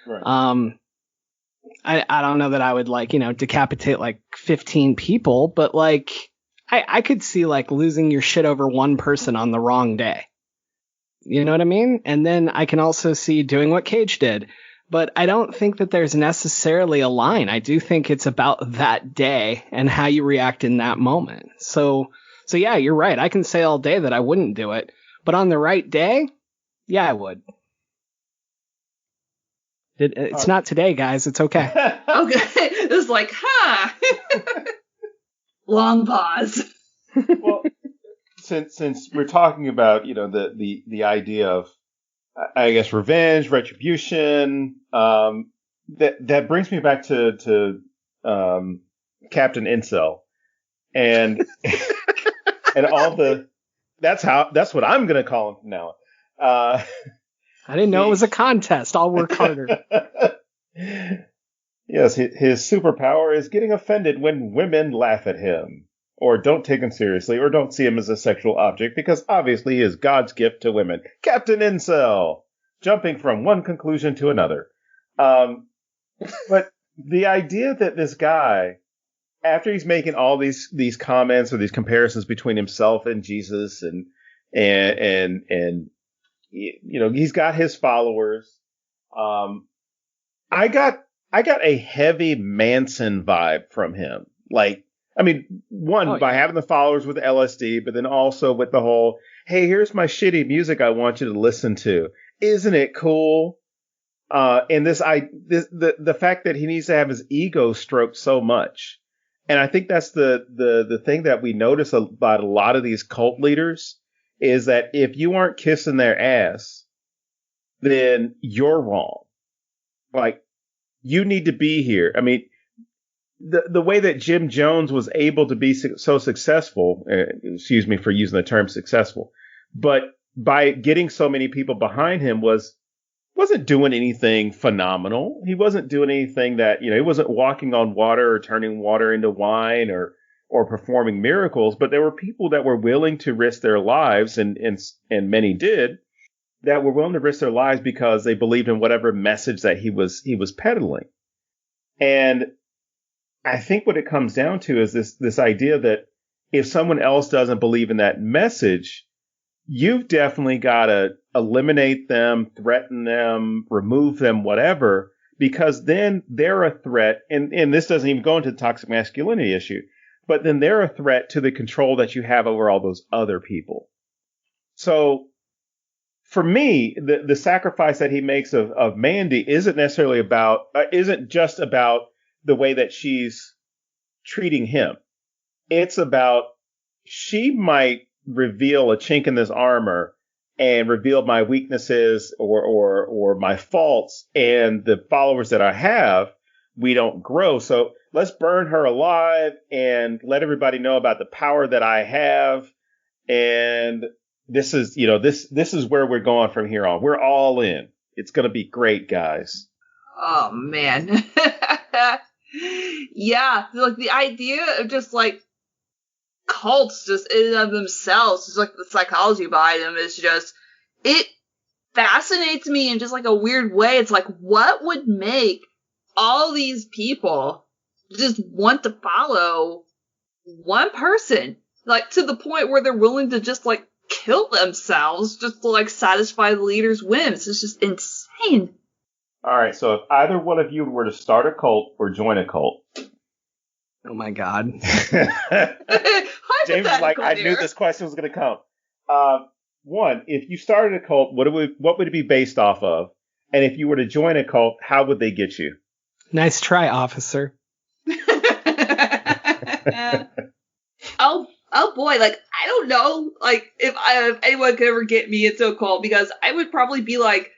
Right. I don't know that I would, like, decapitate like 15 people, but like I could see like losing your shit over one person on the wrong day. You know what I mean? And then I can also see doing what Cage did. But I don't think that there's necessarily a line. I do think it's about that day and how you react in that moment. So yeah, you're right. I can say all day that I wouldn't do it. But on the right day, yeah, I would. It's not today, guys. It's okay. Okay. It was like, long pause. Well, since we're talking about, the idea of, I guess, revenge, retribution, that brings me back to Captain Incel, and and all the that's what I'm gonna call him from now on. I didn't know it was a contest. I'll work harder. Yes, his superpower is getting offended when women laugh at him, or don't take him seriously, or don't see him as a sexual object, because obviously he is God's gift to women. Captain Incel! Jumping from one conclusion to another. But the idea that this guy, after he's making all these comments or these comparisons between himself and Jesus, and he's got his followers. I got a heavy Manson vibe from him. Like, I mean, by having the followers with LSD, but then also with the whole, hey, here's my shitty music I want you to listen to. Isn't it cool? And the fact that he needs to have his ego stroked so much. And I think that's the thing that we notice about a lot of these cult leaders, is that if you aren't kissing their ass, then you're wrong. Like, you need to be here. I mean, the way that Jim Jones was able to be so successful, excuse me for using the term successful, but by getting so many people behind him wasn't doing anything phenomenal. He wasn't doing anything that, he wasn't walking on water or turning water into wine or performing miracles, but there were people that were willing to risk their lives, and many did, that were willing to risk their lives because they believed in whatever message that he was peddling. And I think what it comes down to is this idea that if someone else doesn't believe in that message, you've definitely got to eliminate them, threaten them, remove them, whatever, because then they're a threat. And this doesn't even go into the toxic masculinity issue, but then they're a threat to the control that you have over all those other people. So for me, the sacrifice that he makes of Mandy isn't necessarily isn't just about the way that she's treating him. It's about, she might reveal a chink in this armor and reveal my weaknesses or my faults, and the followers that I have, we don't grow. So let's burn her alive and let everybody know about the power that I have. And this is, this is where we're going from here on. We're all in. It's going to be great, guys. Oh, man. Yeah, like the idea of just like cults just in and of themselves, just like the psychology behind them, is just, it fascinates me in just like a weird way. It's like, what would make all these people just want to follow one person, like to the point where they're willing to just like kill themselves just to like satisfy the leader's whims? It's just insane. All right, so if either one of you were to start a cult or join a cult. Oh my God. James is like, I knew this question was going to come. One, if you started a cult, what would it be based off of? And if you were to join a cult, how would they get you? Nice try, officer. Oh, oh boy, like, I don't know, like, if anyone could ever get me into a cult, because I would probably be like,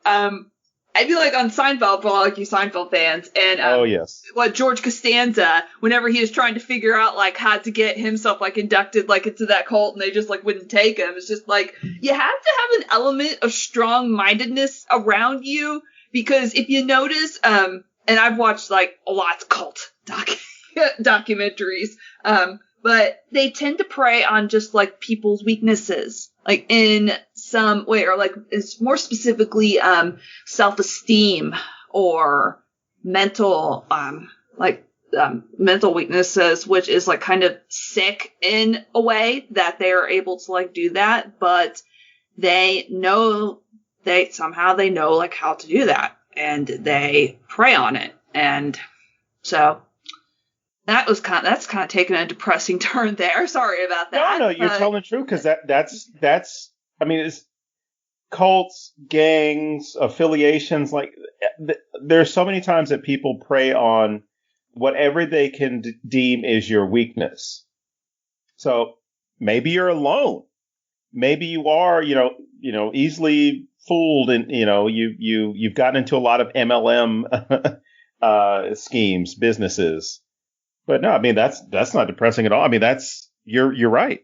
I'd be like on Seinfeld for all like you Seinfeld fans, and oh yes, what George Costanza, whenever he was trying to figure out like how to get himself like inducted like into that cult, and they just like wouldn't take him. It's just like you have to have an element of strong-mindedness around you, because if you notice, and I've watched like a lot of cult documentaries, but they tend to prey on just like people's weaknesses, like in some way, or like it's more specifically self-esteem or mental mental weaknesses, which is like kind of sick in a way that they are able to like do that, but they know like how to do that, and they prey on it. And so that's kind of taking a depressing turn there. Sorry about that. No, you're telling the truth, because that's I mean, it's cults, gangs, affiliations. Like, there's so many times that people prey on whatever they can deem is your weakness. So maybe you're alone. Maybe you are, easily fooled, and you've gotten into a lot of MLM schemes, businesses. But no, I mean, that's not depressing at all. I mean, you're right.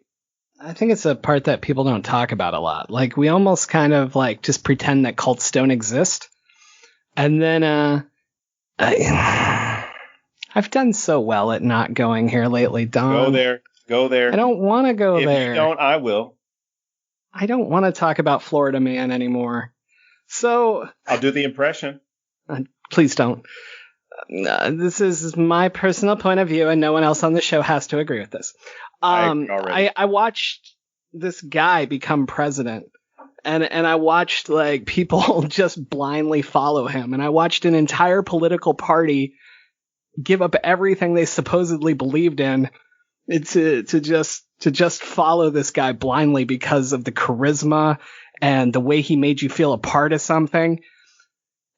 I think it's a part that people don't talk about a lot. Like, we almost kind of like just pretend that cults don't exist. And then I've done so well at not going here lately, Don. Go there. I don't want to go there. If you don't, I will. I don't want to talk about Florida Man anymore. So I'll do the impression. Please don't. This is my personal point of view, and no one else on the show has to agree with this. I watched this guy become president, and I watched like people just blindly follow him, and I watched an entire political party give up everything they supposedly believed in to just follow this guy blindly because of the charisma and the way he made you feel a part of something.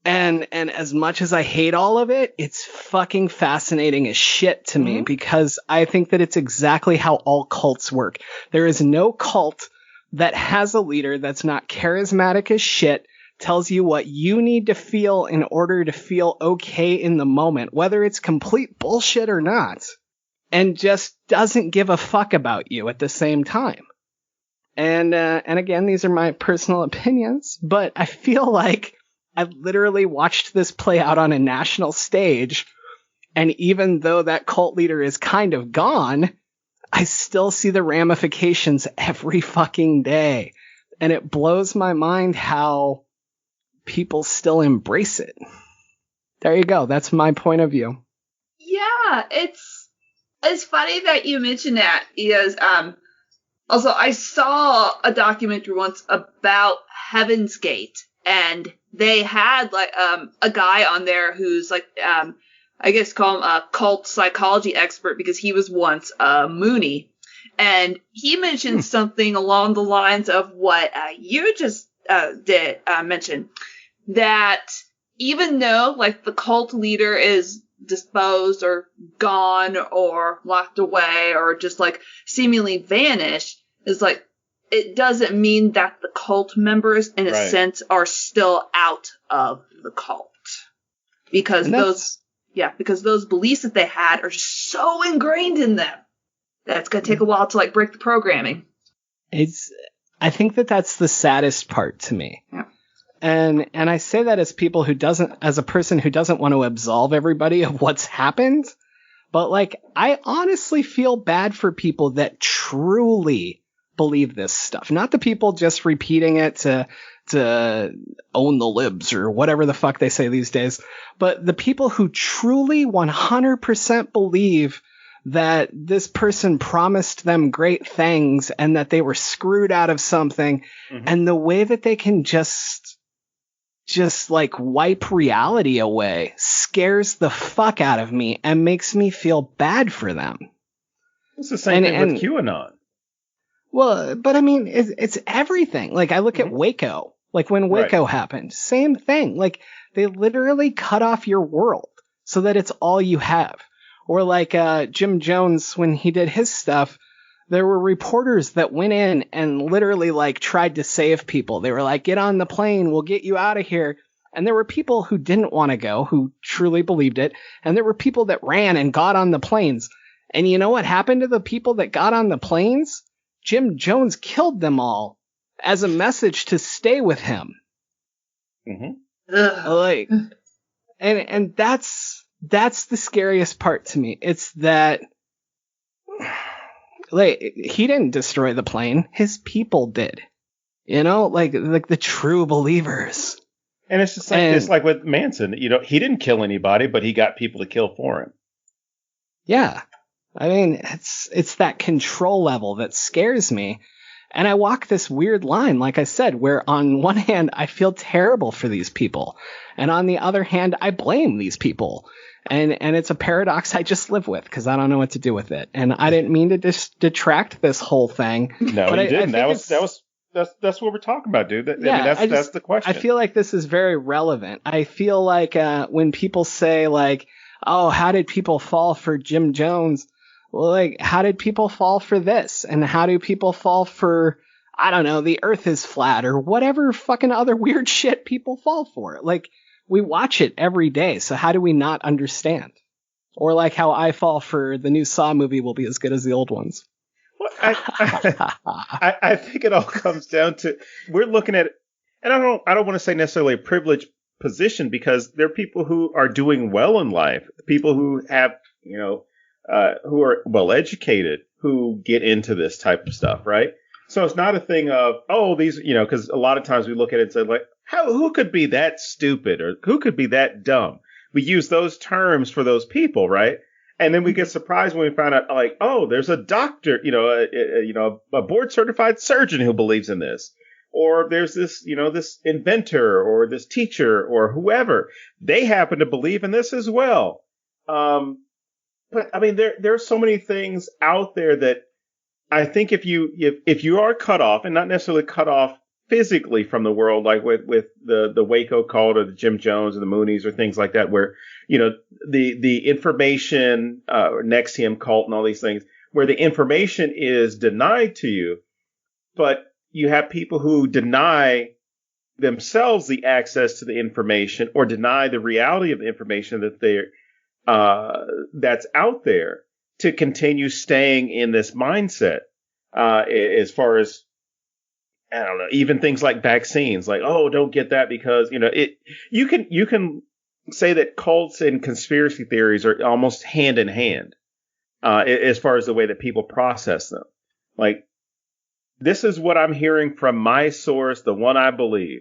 And as much as I hate all of it, it's fucking fascinating as shit to me, because I think that it's exactly how all cults work. There is no cult that has a leader that's not charismatic as shit, tells you what you need to feel in order to feel okay in the moment, whether it's complete bullshit or not, and just doesn't give a fuck about you at the same time. And again, these are my personal opinions, but I feel like I literally watched this play out on a national stage, and even though that cult leader is kind of gone, I still see the ramifications every fucking day. And it blows my mind how people still embrace it. There you go. That's my point of view. Yeah, it's funny that you mentioned that, because also I saw a documentary once about Heaven's Gate, and they had like a guy on there who's like I guess call him a cult psychology expert, because he was once Mooney, and he mentioned something along the lines of what you just did mention, that even though like the cult leader is disposed or gone or locked away or just like seemingly vanished, is like, it doesn't mean that the cult members, in a sense, are still out of the cult, because those beliefs that they had are just so ingrained in them that it's gonna take a while to like break the programming. I think that's the saddest part to me. Yeah. And I say that as a person who doesn't want to absolve everybody of what's happened, but like, I honestly feel bad for people that truly believe this stuff, not the people just repeating it to own the libs or whatever the fuck they say these days, but the people who truly 100% believe that this person promised them great things and that they were screwed out of something, and the way that they can just like wipe reality away scares the fuck out of me and makes me feel bad for them. It's the same thing with QAnon. Well, but I mean, it's everything. Like, I look at Waco, like when Waco happened, same thing. Like, they literally cut off your world so that it's all you have. Or like Jim Jones, when he did his stuff, There were reporters that went in and literally like tried to save people. They were like, get on the plane. We'll get you out of here. And there were people who didn't want to go, who truly believed it. And there were people that ran and got on the planes. And you know what happened to the people that got on the planes? Jim Jones killed them all as a message to stay with him. Like, and that's the scariest part to me. It's that, like, he didn't destroy the plane. His people did. You know, like the true believers. And it's just like it's like with Manson. You know, he didn't kill anybody, but he got people to kill for him. Yeah. I mean, it's that control level that scares me. And I walk this weird line, like I said, where on one hand, I feel terrible for these people. And on the other hand, I blame these people. And it's a paradox I just live with because I don't know what to do with it. And I didn't mean to detract this whole thing. No, you didn't. That's what we're talking about, dude. That's the question. I feel like this is very relevant. I feel like when people say like, oh, how did people fall for Jim Jones? Well, like, how did people fall for this? And how do people fall for, I don't know, the earth is flat or whatever fucking other weird shit people fall for? Like, we watch it every day. So how do we not understand? Or like how I fall for the new Saw movie will be as good as the old ones. Well, I think it all comes down to we're looking at it. And I don't want to say necessarily a privileged position because there are people who are doing well in life, people who have, you know, who are well educated, who get into this type of stuff, right? So it's not a thing of, oh, these, you know, because a lot of times we look at it and say, like, who could be that stupid or who could be that dumb? We use those terms for those people, right? And then we get surprised when we find out, like, oh, there's a doctor, a board certified surgeon who believes in this. Or there's this, you know, this inventor or this teacher or whoever. They happen to believe in this as well. But I mean, there are so many things out there that I think if you are cut off and not necessarily cut off physically from the world, like with the Waco cult or the Jim Jones and the Moonies or things like that, where, you know, the information, NXIVM cult and all these things, where the information is denied to you, but you have people who deny themselves the access to the information or deny the reality of the information that that's out there to continue staying in this mindset. As far as, I don't know, even things like vaccines, like, oh, don't get that because, you know, you can say that cults and conspiracy theories are almost hand in hand, as far as the way that people process them. Like, this is what I'm hearing from my source, the one I believe.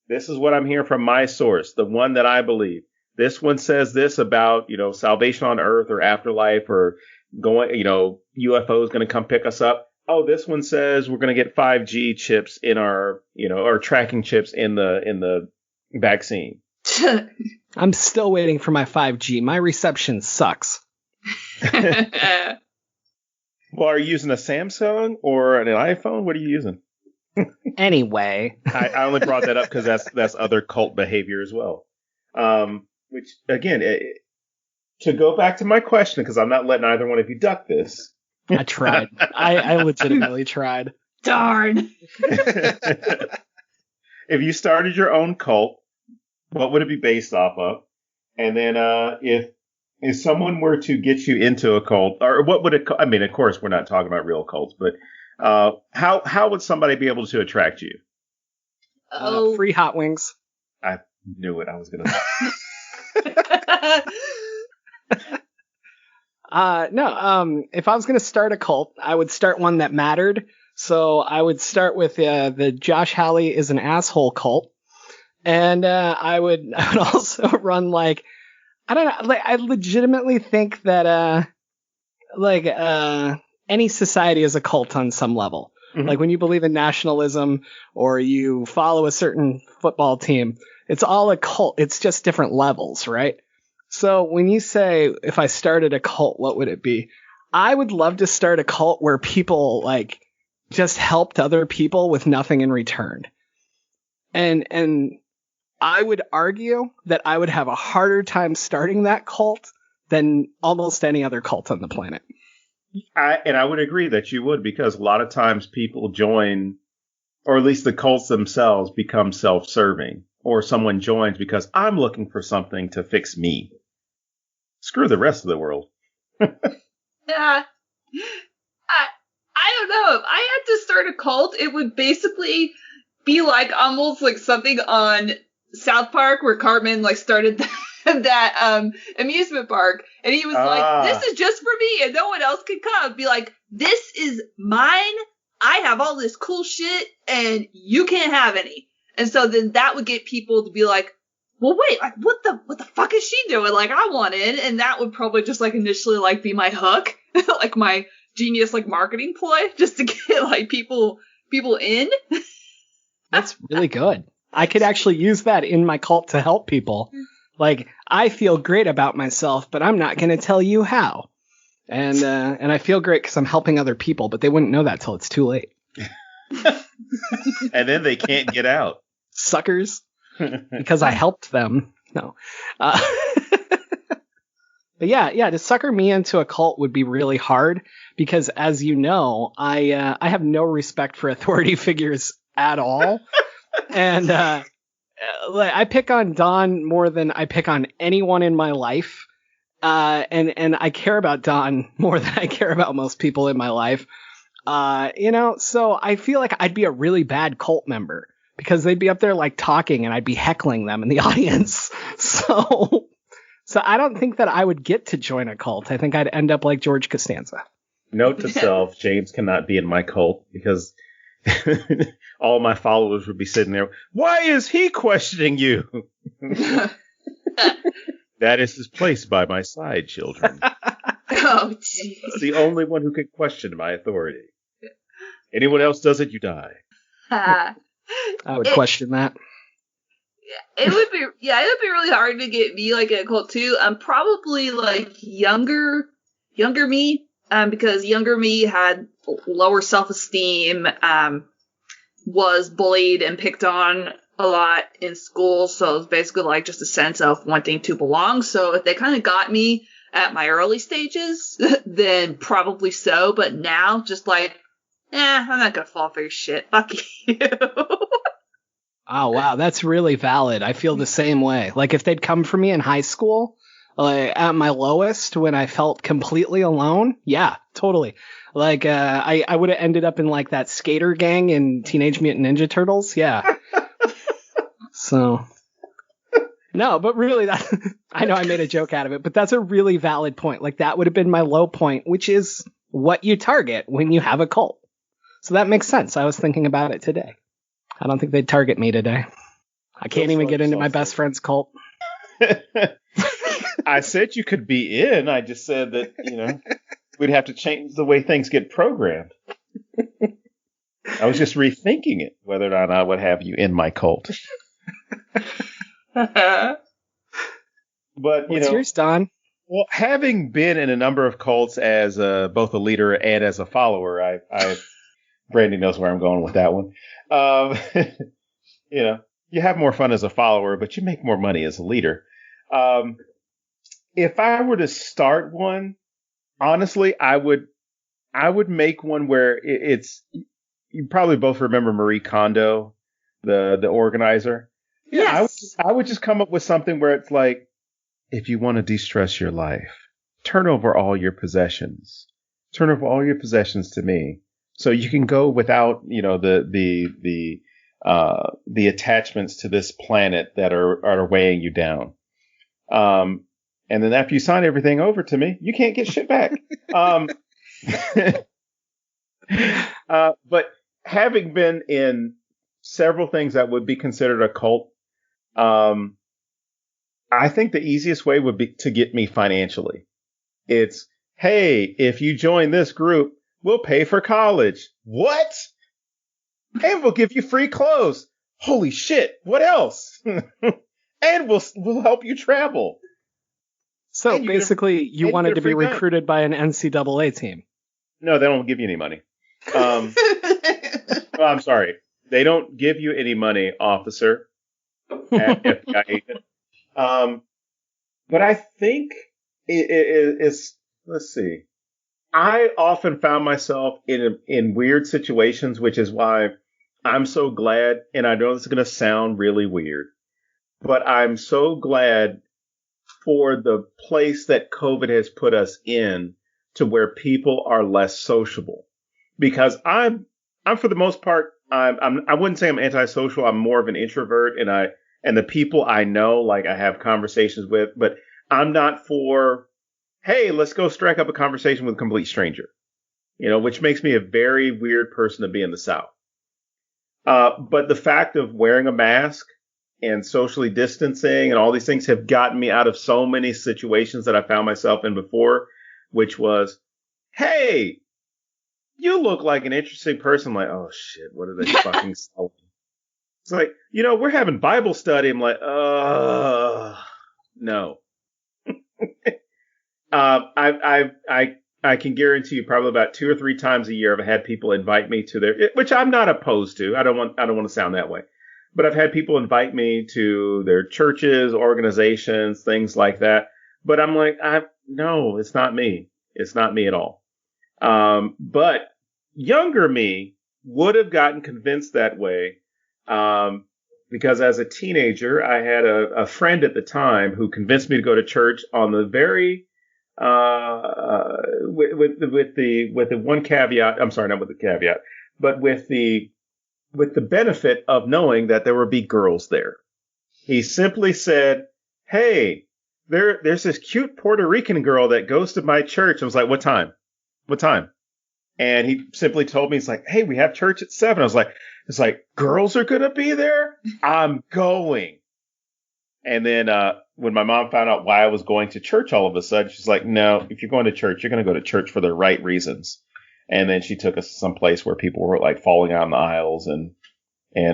This is what I'm hearing from my source, the one that I believe. This one says this about, you know, salvation on earth or afterlife or going, you know, UFOs going to come pick us up. Oh, this one says we're going to get 5G chips in our, you know, or tracking chips in the vaccine. I'm still waiting for my 5G. My reception sucks. Well, are you using a Samsung or an iPhone? What are you using? Anyway. I only brought that up because that's other cult behavior as well. Which, again, to go back to my question, because I'm not letting either one of you duck this. I tried. I legitimately tried. Darn. If you started your own cult, what would it be based off of? And then if someone were to get you into a cult, or what would it, I mean, of course, we're not talking about real cults, but how would somebody be able to attract you? Free hot wings. I knew it. I was going to. No, if I was going to start a cult, I would start one that mattered. So I would start with the Josh Hawley is an asshole cult. And I would also run like, I don't know, like I legitimately think that any society is a cult on some level. Mm-hmm. Like when you believe in nationalism or you follow a certain football team, it's all a cult. It's just different levels, right? So when you say, if I started a cult, what would it be? I would love to start a cult where people like just helped other people with nothing in return. And I would argue that I would have a harder time starting that cult than almost any other cult on the planet. I would agree that you would, because a lot of times people join, or at least the cults themselves become self-serving, or someone joins because I'm looking for something to fix me. Screw the rest of the world. Yeah. I don't know. If I had to start a cult, it would basically be like almost like something on South Park where Cartman like started that amusement park, and he was like, "This is just for me, and no one else can come." Be like, "This is mine. I have all this cool shit, and you can't have any." And so then that would get people to be like, "Well, wait, like what the fuck is she doing? Like I want in," and that would probably just like initially like be my hook, like my genius like marketing ploy, just to get like people in. That's really good. I could actually use that in my cult to help people. Like, I feel great about myself, but I'm not going to tell you how. And I feel great because I'm helping other people, but they wouldn't know that till it's too late. And then they can't get out. Suckers. Because I helped them. No. But yeah, to sucker me into a cult would be really hard because, as you know, I have no respect for authority figures at all. And I pick on Don more than I pick on anyone in my life. And I care about Don more than I care about most people in my life. So I feel like I'd be a really bad cult member because they'd be up there like talking and I'd be heckling them in the audience. So I don't think that I would get to join a cult. I think I'd end up like George Costanza. Note to self, James cannot be in my cult because all my followers would be sitting there. Why is he questioning you? That is his place by my side, children. Oh, geez. It's the only one who can question my authority. Anyone else does it, you die. I would question that. It would be really hard to get me like in a cult too. Probably like younger me, because younger me had lower self-esteem, was bullied and picked on a lot in school, so it was basically like just a sense of wanting to belong. So if they kind of got me at my early stages, then probably so. But now, just like, I'm not gonna fall for your shit. Fuck you. Oh, wow. That's really valid. I feel the same way. Like if they'd come for me in high school, like at my lowest when I felt completely alone. Yeah, totally. Like, I would have ended up in like that skater gang in Teenage Mutant Ninja Turtles. Yeah. So no, but really I know I made a joke out of it, but that's a really valid point. Like that would have been my low point, which is what you target when you have a cult. So that makes sense. I was thinking about it today. I don't think they'd target me today. I can't even get into my best friend's cult. I said you could be in. I just said that, we'd have to change the way things get programmed. I was just rethinking it, whether or not I would have you in my cult. But, What's yours, Don? Well, having been in a number of cults as both a leader and as a follower, Brandy knows where I'm going with that one. You have more fun as a follower, but you make more money as a leader. If I were to start one, honestly, I would make one where it's, you probably both remember Marie Kondo, the organizer. Yes. I would just come up with something where it's like, if you want to de-stress your life, turn over all your possessions. Turn over all your possessions to me. So you can go without, the attachments to this planet that are weighing you down. And then after you sign everything over to me, you can't get shit back. But having been in several things that would be considered a cult, I think the easiest way would be to get me financially. It's, hey, if you join this group, we'll pay for college. What? And we'll give you free clothes. Holy shit. What else? And we'll help you travel. So basically, you wanted to be recruited by an NCAA team. No, they don't give you any money. Well, I'm sorry. They don't give you any money, officer. At FBI agent. But I think it's, let's see. I often found myself in weird situations, which is why I'm so glad. And I know this is going to sound really weird, but I'm so glad for the place that COVID has put us in to where people are less sociable. Because I'm for the most part, I wouldn't say I'm antisocial. I'm more of an introvert, and the people I know, like I have conversations with, but I'm not for, hey, let's go strike up a conversation with a complete stranger, which makes me a very weird person to be in the South. But the fact of wearing a mask and socially distancing and all these things have gotten me out of so many situations that I found myself in before, which was, hey, you look like an interesting person. I'm like, oh shit, what are they fucking selling? It's like, we're having Bible study. I'm like, no. I can guarantee you probably about 2 or 3 times a year I've had people invite me to which I'm not opposed to. I don't want to sound that way, but I've had people invite me to their churches, organizations, things like that. But I'm like, no, it's not me. It's not me at all. But younger me would have gotten convinced that way. Because as a teenager, I had a friend at the time who convinced me to go to church on the very, with the one caveat. I'm sorry, not with the caveat, but with the benefit of knowing that there would be girls there. He simply said, hey, there's this cute Puerto Rican girl that goes to my church. I was like, what time? What time? And he simply told me, he's like, hey, we have church at 7. I was like, it's like, girls are going to be there? I'm going. And then when my mom found out why I was going to church all of a sudden, she's like, no, if you're going to church, you're going to go to church for the right reasons. And then she took us to some place where people were like falling out in the aisles and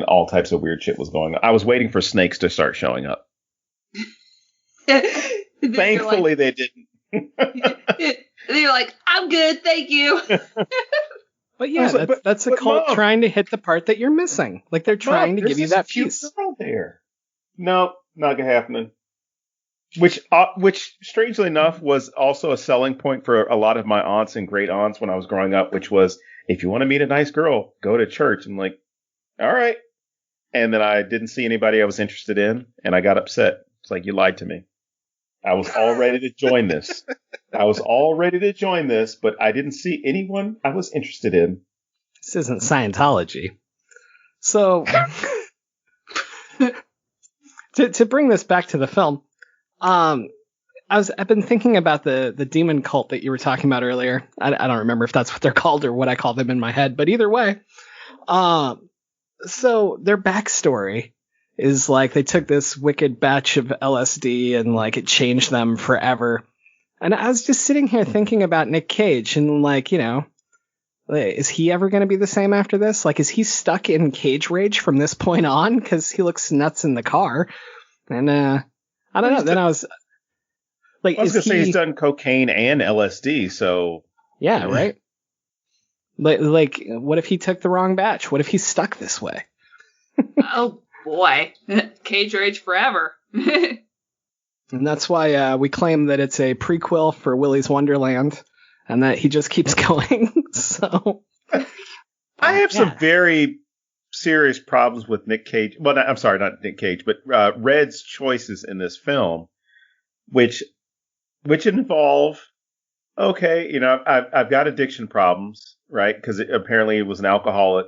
all types of weird shit was going on. I was waiting for snakes to start showing up. Thankfully, they didn't. They're like, I'm good, thank you. But yeah, that's a cult Mom, trying to hit the part that you're missing. Like they're trying to give you that piece. There. No, not happening. Which strangely enough was also a selling point for a lot of my aunts and great aunts when I was growing up, which was, if you want to meet a nice girl, go to church. I'm like, all right. And then I didn't see anybody I was interested in, and I got upset. It's like, you lied to me. I was all ready to join this. But I didn't see anyone I was interested in. This isn't Scientology. So, to bring this back to the film, I've been thinking about the demon cult that you were talking about earlier. I don't remember if that's what they're called or what I call them in my head, but either way, so their backstory is like they took this wicked batch of LSD and like it changed them forever. And I was just sitting here thinking about Nick Cage and like, is he ever going to be the same after this? Like, is he stuck in cage rage from this point on? Because he looks nuts in the car. And I don't know. Then I was like, I was going to say he's done cocaine and LSD. So yeah, right. Like, what if he took the wrong batch? What if he's stuck this way? Oh boy, cage rage forever. And that's why we claim that it's a prequel for Willy's Wonderland, and that he just keeps going. So I have some very serious problems with Nick Cage. Well, I'm sorry, not Nick Cage, but Red's choices in this film, which involve, okay, I've got addiction problems, right? Because apparently he was an alcoholic,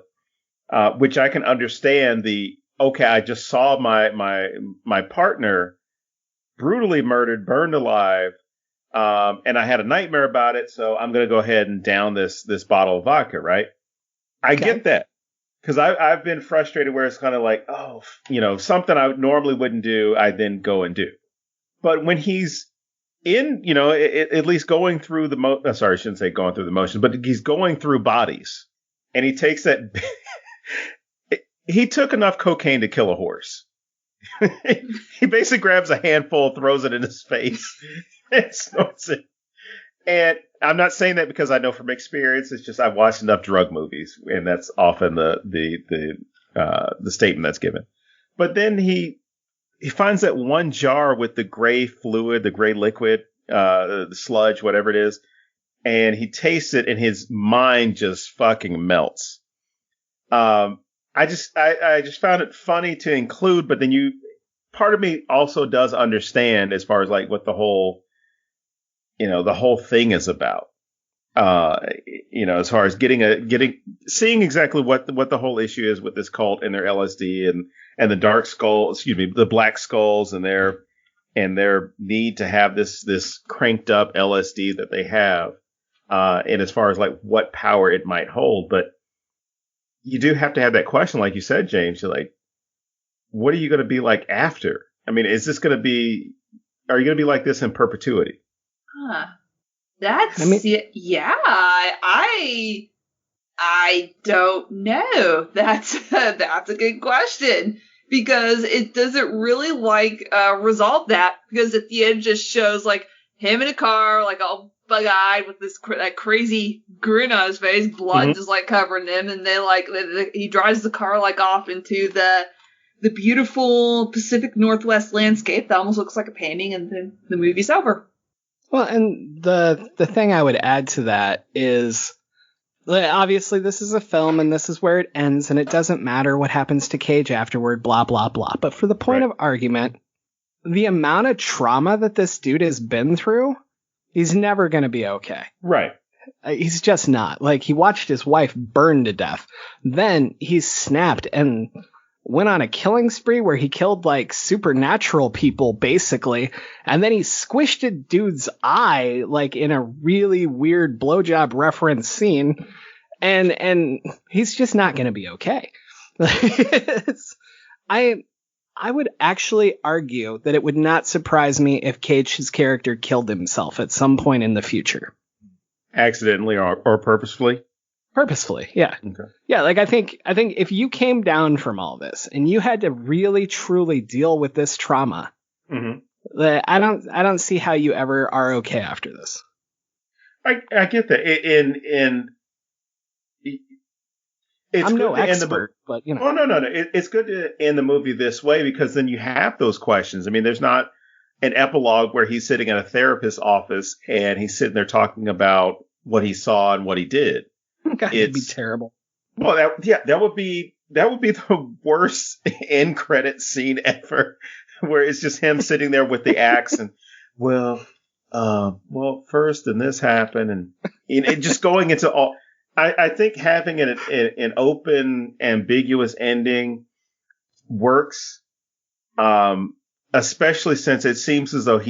which I can understand. I just saw my partner brutally murdered, burned alive, and I had a nightmare about it, so I'm going to go ahead and down this bottle of vodka, right? I get that, because I've been frustrated where it's kind of like, something I normally wouldn't do, I then go and do. But when he's in, at least going through I shouldn't say going through the motions, but he's going through bodies, and he takes that, he took enough cocaine to kill a horse. He basically grabs a handful, throws it in his face, and snorts it. And I'm not saying that because I know from experience. It's just I've watched enough drug movies, and that's often the statement that's given. But then he finds that one jar with the gray fluid, the gray liquid, the sludge, whatever it is, and he tastes it and his mind just fucking melts. I just found it funny to include, but then part of me also does understand as far as like what the whole thing is about. As far as seeing exactly what the whole issue is with this cult and their LSD and the the black skulls and their need to have this cranked up LSD that they have, and as far as like what power it might hold. But you do have to have that question, like you said, James. You're like, what are you going to be like after? I mean, are you going to be like this in perpetuity? Huh. I don't know. That's a good question, because it doesn't really resolve that, because at the end just shows like him in a car, like all bug-eyed with that crazy grin on his face, blood just like covering him, and then he drives the car like off into the beautiful Pacific Northwest landscape that almost looks like a painting, and then the movie's over. Well, and the thing I would add to that is, obviously this is a film and this is where it ends, and it doesn't matter what happens to Cage afterward, blah, blah, blah. But for the point of argument, the amount of trauma that this dude has been through, he's never going to be okay. Right. He's just not. Like, he watched his wife burn to death. Then he snapped and went on a killing spree where he killed like supernatural people, basically, and then he squished a dude's eye like in a really weird blowjob reference scene, and he's just not going to be okay. I would actually argue that it would not surprise me if Cage's character killed himself at some point in the future. Accidentally or purposefully? Purposefully, yeah. Okay. Yeah, like I think if you came down from all this and you had to really truly deal with this trauma, I don't see how you ever are okay after this. I get that. I'm no expert, but you know. Oh no. It's good to end the movie this way, because then you have those questions. I mean, there's not an epilogue where he's sitting in a therapist's office and he's sitting there talking about what he saw and what he did. God, it'd be terrible. Well, that would be the worst end credit scene ever, where it's just him sitting there with the axe and first and this happened, and it just going into all. I think having an open, ambiguous ending works, especially since it seems as though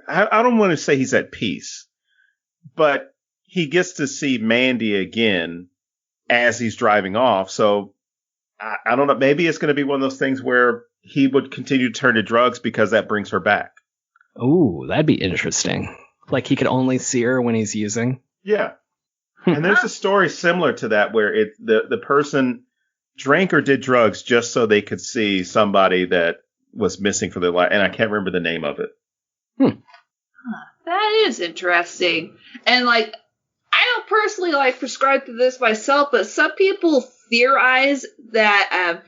I don't want to say he's at peace, but he gets to see Mandy again as he's driving off. So I don't know. Maybe it's going to be one of those things where he would continue to turn to drugs because that brings her back. Ooh, that'd be interesting. Like he could only see her when he's using. Yeah. And there's a story similar to that where the person drank or did drugs just so they could see somebody that was missing for their life. And I can't remember the name of it. That is interesting. And like, I don't personally prescribe to this myself, but some people theorize that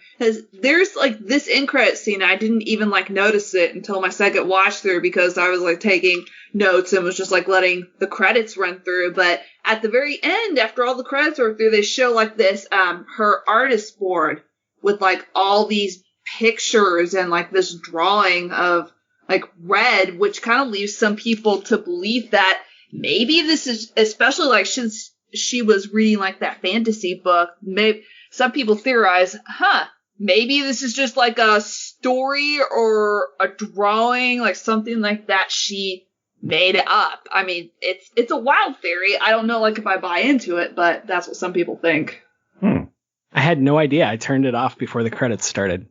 there's like this end credit scene. I didn't even notice it until my second watch through, because I was taking notes and was just letting the credits run through. But at the very end, after all the credits are through, they show this her artist board with all these pictures and this drawing of Red, which kind of leaves some people to believe that maybe this is, especially since she was reading that fantasy book, maybe some people theorize, maybe this is just a story or a drawing, something like that she made up. I mean, it's a wild theory. I don't know if I buy into it, but that's what some people think. I had no idea. I turned it off before the credits started.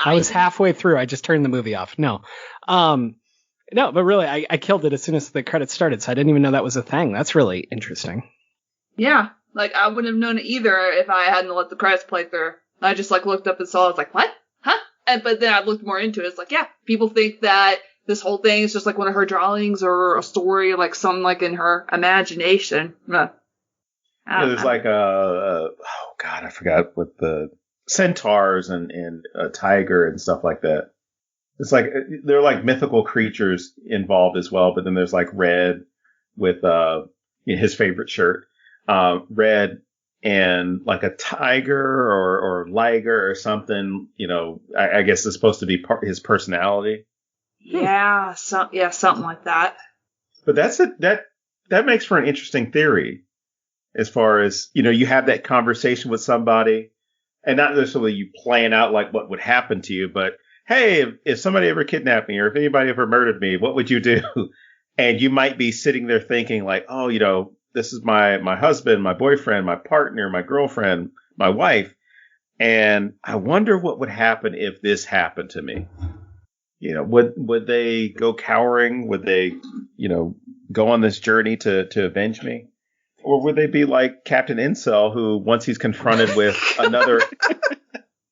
I was halfway through. I just turned the movie off. No, but really, I killed it as soon as the credits started, so I didn't even know that was a thing. That's really interesting. Yeah, I wouldn't have known it either if I hadn't let the credits play through. I just looked up and saw it. I was like, what? Huh? But then I looked more into it. It's people think that this whole thing is just one of her drawings or a story, something in her imagination. There's I forgot what the centaurs and a tiger and stuff like that. It's they're mythical creatures involved as well, but then there's Red his favorite shirt, red, and like a tiger or liger or something, I guess is supposed to be his personality. Yeah, something like that. But that makes for an interesting theory, as far as, you have that conversation with somebody, and not necessarily you plan out like what would happen to you, but hey, if somebody ever kidnapped me or if anybody ever murdered me, what would you do? And you might be sitting there thinking like, oh, this is my husband, my boyfriend, my partner, my girlfriend, my wife. And I wonder what would happen if this happened to me. Would they go cowering? Would they, go on this journey to avenge me? Or would they be like Captain Incel, who once he's confronted with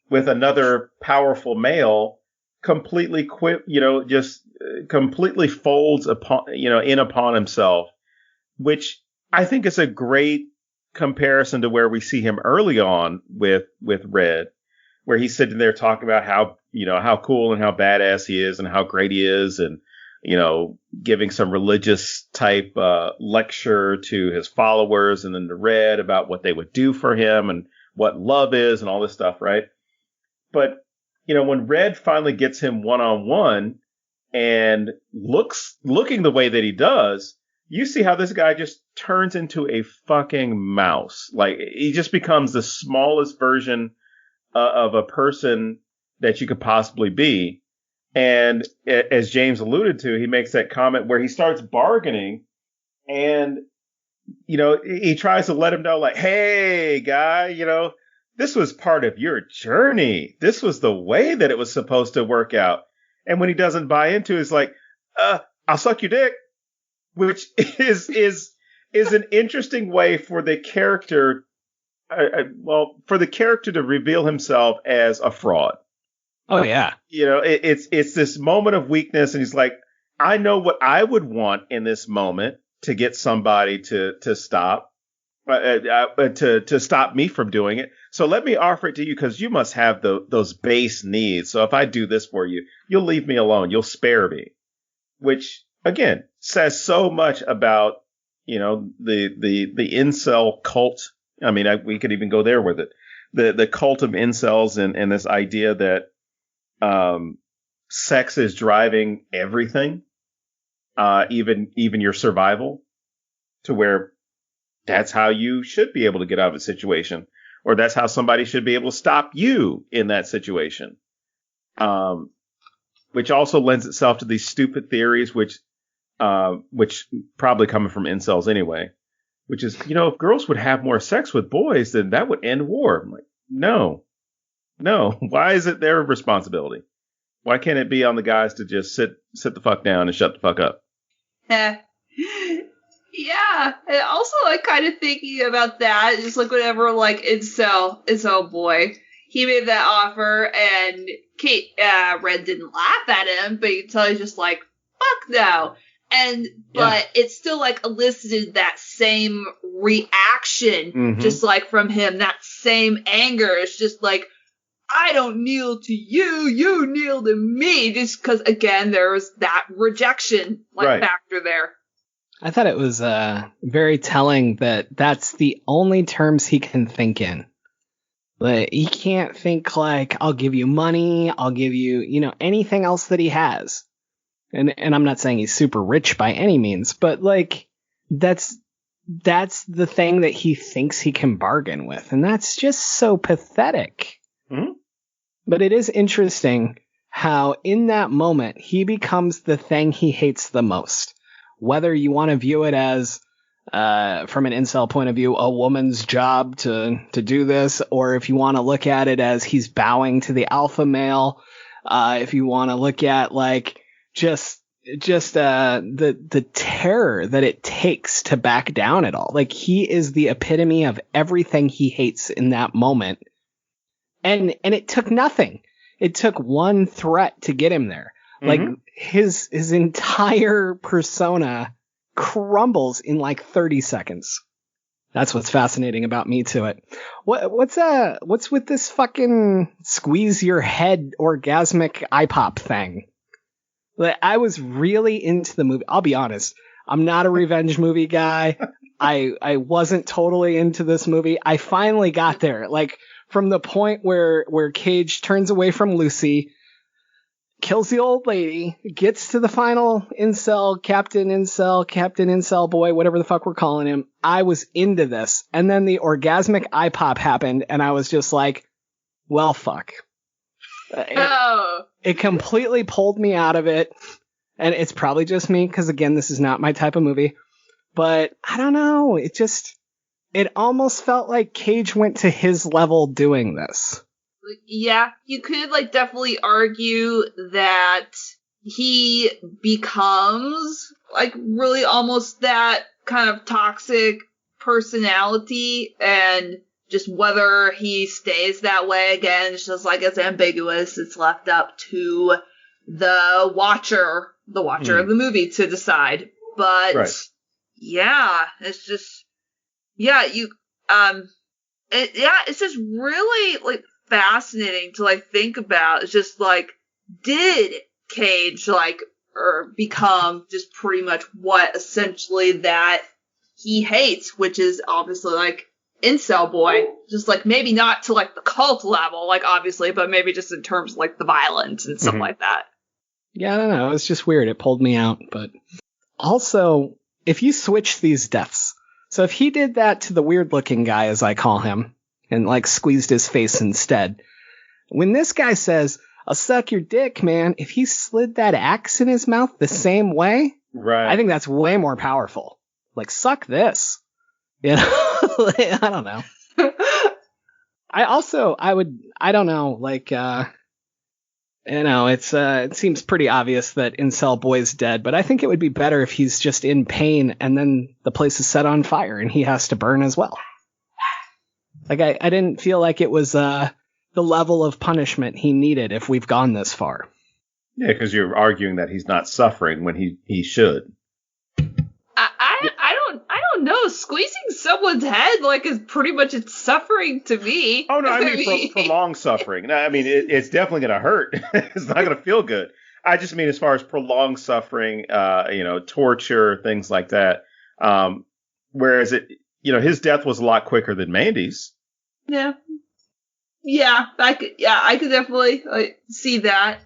another powerful male, completely completely folds upon himself, which I think is a great comparison to where we see him early on with Red, where he's sitting there talking about how cool and how badass he is and how great he is, and giving some religious type lecture to his followers, and then to Red about what they would do for him and what love is and all this stuff, right? But when Red finally gets him one-on-one and looking the way that he does, you see how this guy just turns into a fucking mouse. Like, he just becomes the smallest version of a person that you could possibly be. And as James alluded to, he makes that comment where he starts bargaining, and, he tries to let him know, like, hey, guy, this was part of your journey. This was the way that it was supposed to work out. And when he doesn't buy into it, it's like, I'll suck your dick, which is an interesting way for the character, for the character to reveal himself as a fraud. Oh, yeah. It's this moment of weakness, and he's like, I know what I would want in this moment to get somebody to stop. To stop me from doing it. So let me offer it to you, because you must have those base needs. So if I do this for you, you'll leave me alone. You'll spare me. Which, again, says so much about, the incel cult. I mean, we could even go there with it. The cult of incels, and this idea that sex is driving everything, even your survival, to where that's how you should be able to get out of a situation, or that's how somebody should be able to stop you in that situation. Which also lends itself to these stupid theories, which probably coming from incels anyway, which is, if girls would have more sex with boys, then that would end war. I'm like, no. Why is it their responsibility? Why can't it be on the guys to just sit the fuck down and shut the fuck up? Yeah, and also kind of thinking about that, just like whenever incel boy, he made that offer, and Red didn't laugh at him, but you can tell he's just like, fuck no. But it still elicited that same reaction, just from him, that same anger. It's just like, I don't kneel to you, you kneel to me, just because, again, there was that rejection factor there. I thought it was very telling that that's the only terms he can think in. But he can't think I'll give you money, I'll give you, anything else that he has. And I'm not saying he's super rich by any means, but that's the thing that he thinks he can bargain with. And that's just so pathetic. Mm-hmm. But it is interesting how in that moment he becomes the thing he hates the most. Whether you want to view it as, from an incel point of view, a woman's job to do this, or if you want to look at it as he's bowing to the alpha male, if you want to look at just the terror that it takes to back down at all. He is the epitome of everything he hates in that moment. And it took nothing. It took one threat to get him there. Mm-hmm. His entire persona crumbles in 30 seconds. That's what's fascinating about me to it. What's with this fucking squeeze your head orgasmic eye pop thing? I was really into the movie. I'll be honest. I'm not a revenge movie guy. I wasn't totally into this movie. I finally got there. Like, from the point where Cage turns away from Lucy, kills the old lady, gets to the final Captain Incel boy, whatever the fuck we're calling him. I was into this. And then the orgasmic eye pop happened, and I was just like, well, fuck. It completely pulled me out of it. And it's probably just me, because again, this is not my type of movie. But I don't know. It almost felt like Cage went to his level doing this. Yeah, you could like definitely argue that he becomes like really almost that kind of toxic personality, and just whether he stays that way again, it's just like it's ambiguous. It's left up to the watcher of the movie to decide. But right. Yeah, it's just it's just really like fascinating to like think about. It's just like, did Cage like or become just pretty much what essentially that he hates, which is obviously like incel boy, just like maybe not to like the cult level, like obviously, but maybe just in terms of like the violence and stuff like that. Yeah, I don't know. It's just weird. It pulled me out. But also, if you switch these deaths, so if he did that to the weird looking guy, as I call him, and like squeezed his face instead, when this guy says, "I'll suck your dick, man," if he slid that axe in his mouth the same way, right, I think that's way more powerful. Like, suck this. You know? I don't know. I don't know, like, it seems pretty obvious that Incel Boy's dead, but I think it would be better if he's just in pain and then the place is set on fire and he has to burn as well. Like, I didn't feel like it was the level of punishment he needed if we've gone this far. Yeah, because you're arguing that he's not suffering when he should. I don't know. Squeezing someone's head like is pretty much it's suffering to me. Oh no, I mean prolonged suffering. No, I mean it's definitely going to hurt. It's not going to feel good. I just mean as far as prolonged suffering, torture, things like that. Whereas his death was a lot quicker than Mandy's. Yeah, I could definitely like see that.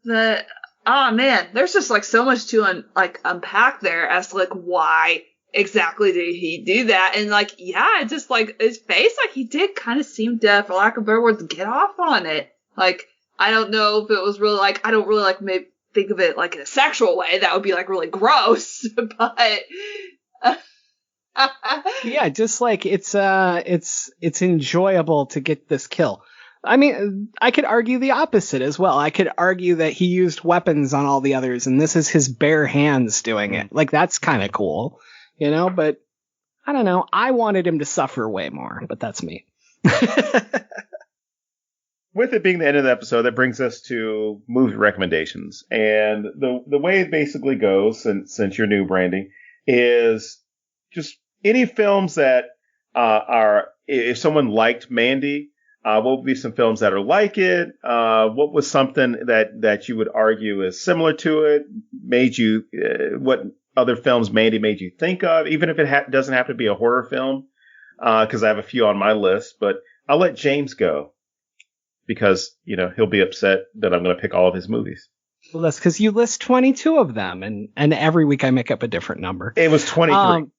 But oh man, there's just like so much to unpack there as to like why exactly did he do that, and like just like his face, like he did kind of seem to, for lack of better words, get off on it. Like I don't know if it was really like, I don't really like maybe think of it like in a sexual way. That would be like really gross, but. Yeah, just like it's enjoyable to get this kill. I mean, I could argue the opposite as well. I could argue that he used weapons on all the others, and this is his bare hands doing it. Like, that's kind of cool, but I don't know. I wanted him to suffer way more, but that's me. With it being the end of the episode, that brings us to movie recommendations. And the way it basically goes, since you're new, Brandy, is just any films that are, if someone liked Mandy, what would be some films that are like it? What was something that you would argue is similar to it? Made you, what other films Mandy made you think of? Even if it doesn't have to be a horror film, because I have a few on my list. But I'll let James go because, he'll be upset that I'm going to pick all of his movies. Well, that's because you list 22 of them, and every week I make up a different number. It was 23.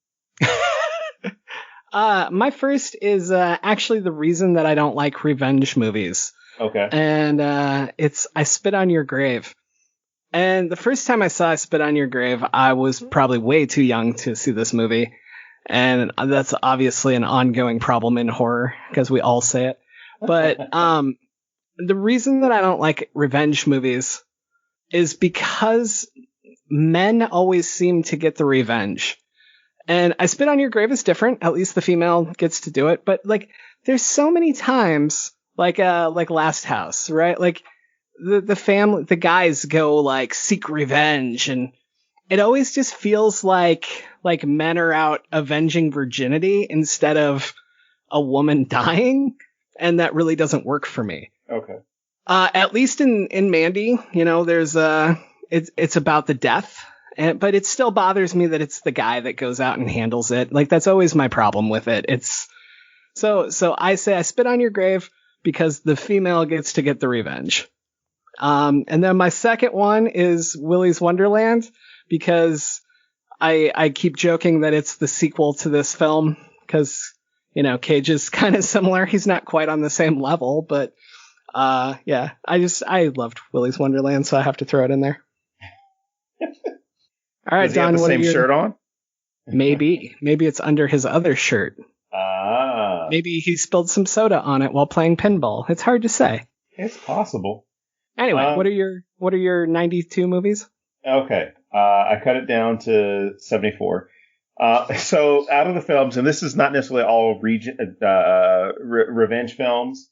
My first is actually the reason that I don't like revenge movies. Okay. And it's I Spit on Your Grave. And the first time I saw I Spit on Your Grave, I was probably way too young to see this movie. And that's obviously an ongoing problem in horror, because we all say it. But the reason that I don't like revenge movies is because men always seem to get the revenge. And I Spit on Your Grave is different. At least the female gets to do it. But like, there's so many times, like Last House, right? Like the guys go like seek revenge, and it always just feels like men are out avenging virginity instead of a woman dying, and that really doesn't work for me. Okay. At least in Mandy, there's it's about the death. but it still bothers me that it's the guy that goes out and handles it. Like, that's always my problem with it. It's so I say I spit on your grave because the female gets to get the revenge. And then my second one is Willy's Wonderland, because I keep joking that it's the sequel to this film because, you know, Cage is kind of similar. He's not quite on the same level, but yeah, I loved Willy's Wonderland, so I have to throw it in there. All right, Does he Don, have the what same are your... shirt on? Maybe it's under his other shirt. Maybe he spilled some soda on it while playing pinball. It's hard to say. It's possible. Anyway, what are your 92 movies? Okay, I cut it down to 74. So out of the films, and this is not necessarily all revenge films,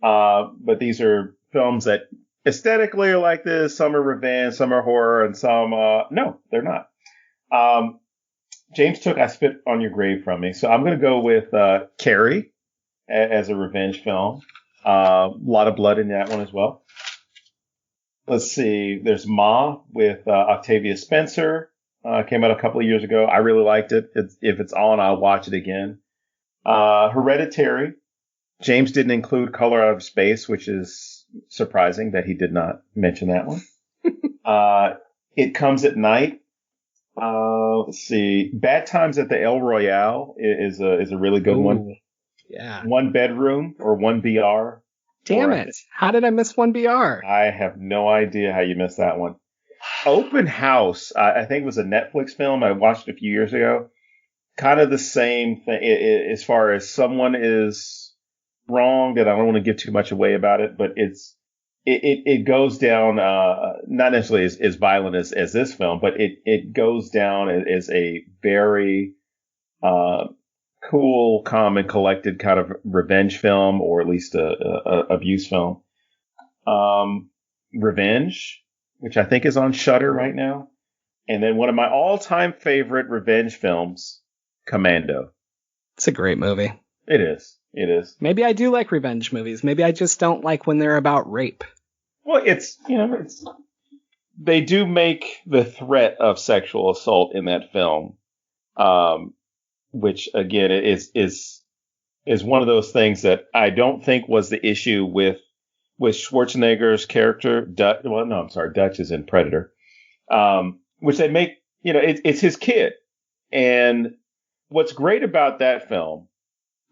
but these are films that aesthetically are like this. Some are revenge, some are horror, and some no, they're not. James took I Spit on Your Grave from me, so I'm going to go with Carrie as a revenge film. A lot of blood in that one as well. Let's see. There's Ma with Octavia Spencer. Came out a couple of years ago. I really liked it. If it's on, I'll watch it again. Hereditary. James didn't include Color Out of Space, which is surprising that he did not mention that one. It Comes at Night. Let's see. Bad Times at the El Royale is a really good one. Yeah. One Bedroom or One BR. Damn it. How did I miss One BR? I have no idea how you missed that one. Open House, I think it was a Netflix film. I watched it a few years ago. Kind of the same thing as far as someone is wronged, and I don't want to give too much away about it, but it goes down, not necessarily as violent as this film, but it goes down as a very cool, calm, and collected kind of revenge film, or at least a abuse film. Revenge, which I think is on Shudder right now. And then one of my all-time favorite revenge films, Commando. It's a great movie. It is. Maybe I do like revenge movies. Maybe I just don't like when they're about rape. Well, they do make the threat of sexual assault in that film, which again is one of those things that I don't think was the issue with Schwarzenegger's character. Dutch is in Predator, which they make, it's his kid. And what's great about that film,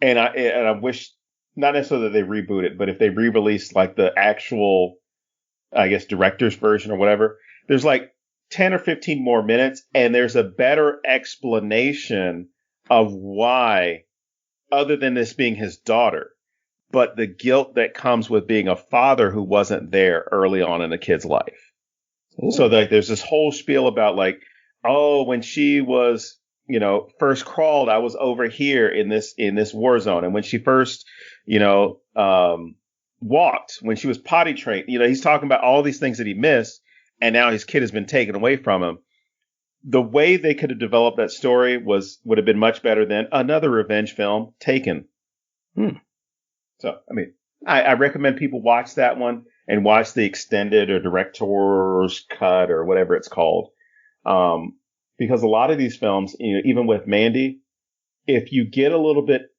and I wish not necessarily that they reboot it, but if they re-released like the actual, I guess, director's version or whatever, there's like 10 or 15 more minutes, and there's a better explanation of why, other than this being his daughter, but the guilt that comes with being a father who wasn't there early on in a kid's life. Ooh. So there's this whole spiel about like, oh, when she was, first crawled, I was over here in this war zone. And when she first, walked, when she was potty trained, he's talking about all these things that he missed. And now his kid has been taken away from him. The way they could have developed that story would have been much better than another revenge film, Taken. So, I recommend people watch that one and watch the extended or director's cut or whatever it's called. Because a lot of these films, even with Mandy, if you get a little bit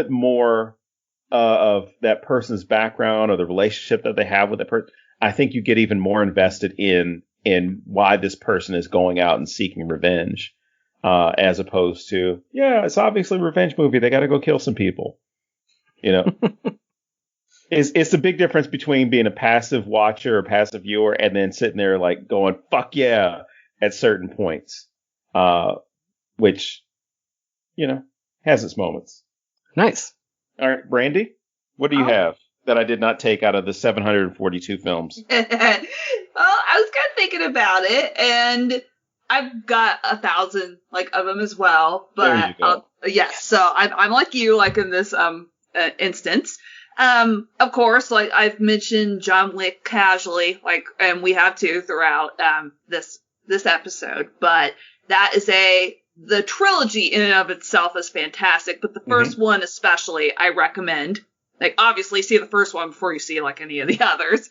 more of that person's background or the relationship that they have with that person, I think you get even more invested in why this person is going out and seeking revenge, as opposed to, it's obviously a revenge movie. They got to go kill some people. It's the big difference between being a passive watcher or passive viewer and then sitting there like going, fuck yeah, at certain points, which, has its moments. Nice. All right, Brandy, what do you have that I did not take out of the 742 films? Well, I was kind of thinking about it, and I've got 1,000 of them as well. But there you go. Yes, so I'm like you, in this instance. Of course, I've mentioned John Wick casually, and we have to throughout this episode. But that is the trilogy in and of itself is fantastic, but the first one especially I recommend. Obviously see the first one before you see any of the others.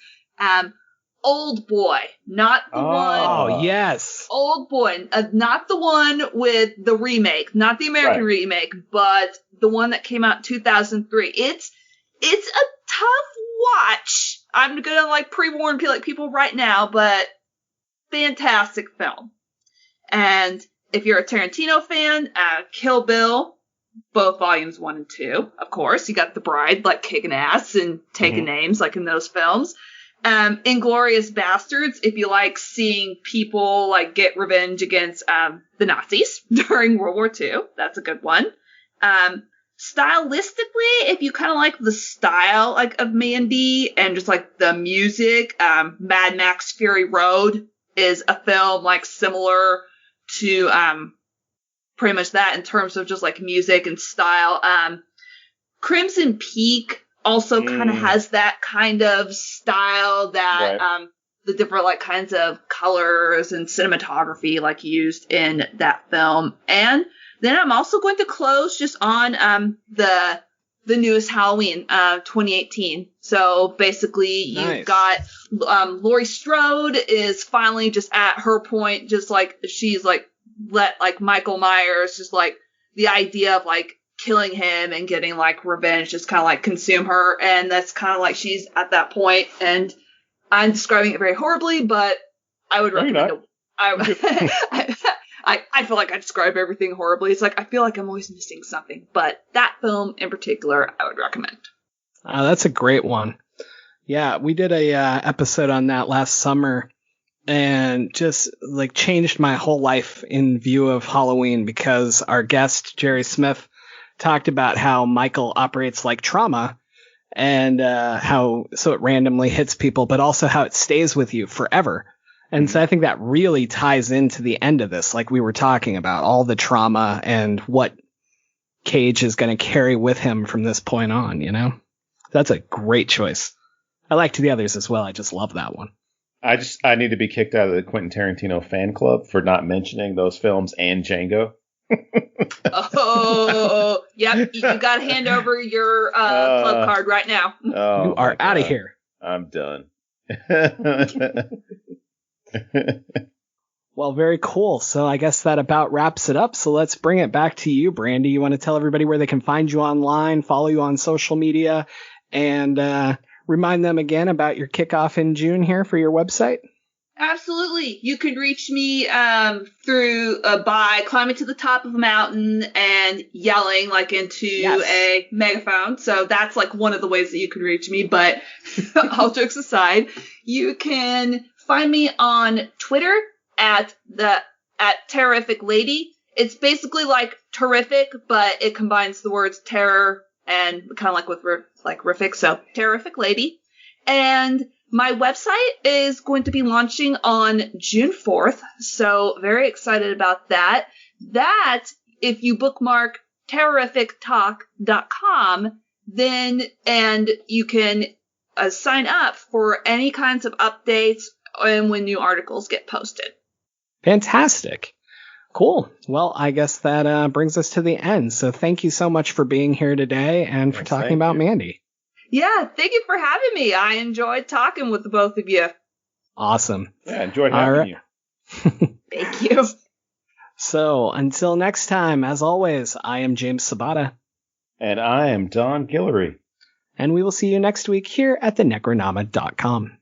Old Boy, not the one. Oh, yes. Old Boy, not the one with the remake, not the American remake, but the one that came out in 2003. It's a tough watch. I'm gonna pre-warn people right now, but fantastic film. And if you're a Tarantino fan, Kill Bill, both volumes 1 and 2, of course. You got the bride kicking ass and taking names in those films. Inglourious Bastards, if you like seeing people get revenge against the Nazis during World War II, that's a good one. Stylistically, if you kind of like the style of Mandy and just the music, Mad Max Fury Road is a film similar to pretty much that in terms of just music and style. Crimson Peak also kind of has that kind of style that the different kinds of colors and cinematography used in that film. And then I'm also going to close just on the newest Halloween, 2018. So basically you've got Laurie Strode is finally just at her point, just she's let Michael Myers just the idea of killing him and getting revenge just kind of consume her, and that's kind of she's at that point. And I'm describing it very horribly, but I would recommend it. I feel like I describe everything horribly. It's I feel like I'm always missing something, but that film in particular I would recommend. That's a great one. Yeah, we did a episode on that last summer, and just changed my whole life in view of Halloween, because our guest Jerry Smith talked about how Michael operates like trauma, and how it randomly hits people, but also how it stays with you forever. And so I think that really ties into the end of this, we were talking about, all the trauma and what Cage is going to carry with him from this point on, That's a great choice. I liked the others as well. I just love that one. I need to be kicked out of the Quentin Tarantino fan club for not mentioning those films and Django. Oh, yep. You got to hand over your club card right now. Oh, you are out of here. I'm done. Well, very cool. So I guess that about wraps it up. So let's bring it back to you, Brandy. You want to tell everybody where they can find you online, follow you on social media, and remind them again about your kickoff in June here for your website? Absolutely. You could reach me through by climbing to the top of a mountain and yelling into a megaphone. So that's one of the ways that you could reach me. But all jokes aside, you can find me on Twitter at Terrofic Lady. It's basically terrific, but it combines the words terror and kind of with rific. So Terrofic Lady. And my website is going to be launching on June 4th, so very excited about that. That, if you bookmark terrorifictalk.com, and you can sign up for any kinds of updates and when new articles get posted. Fantastic. Cool. Well, I guess that brings us to the end. So thank you so much for being here today and for talking about Mandy. Yeah, thank you for having me. I enjoyed talking with the both of you. Awesome. Yeah, enjoyed having you. Thank you. So until next time, as always, I am James Sabata. And I am Don Guillory. And we will see you next week here at thenecronama.com.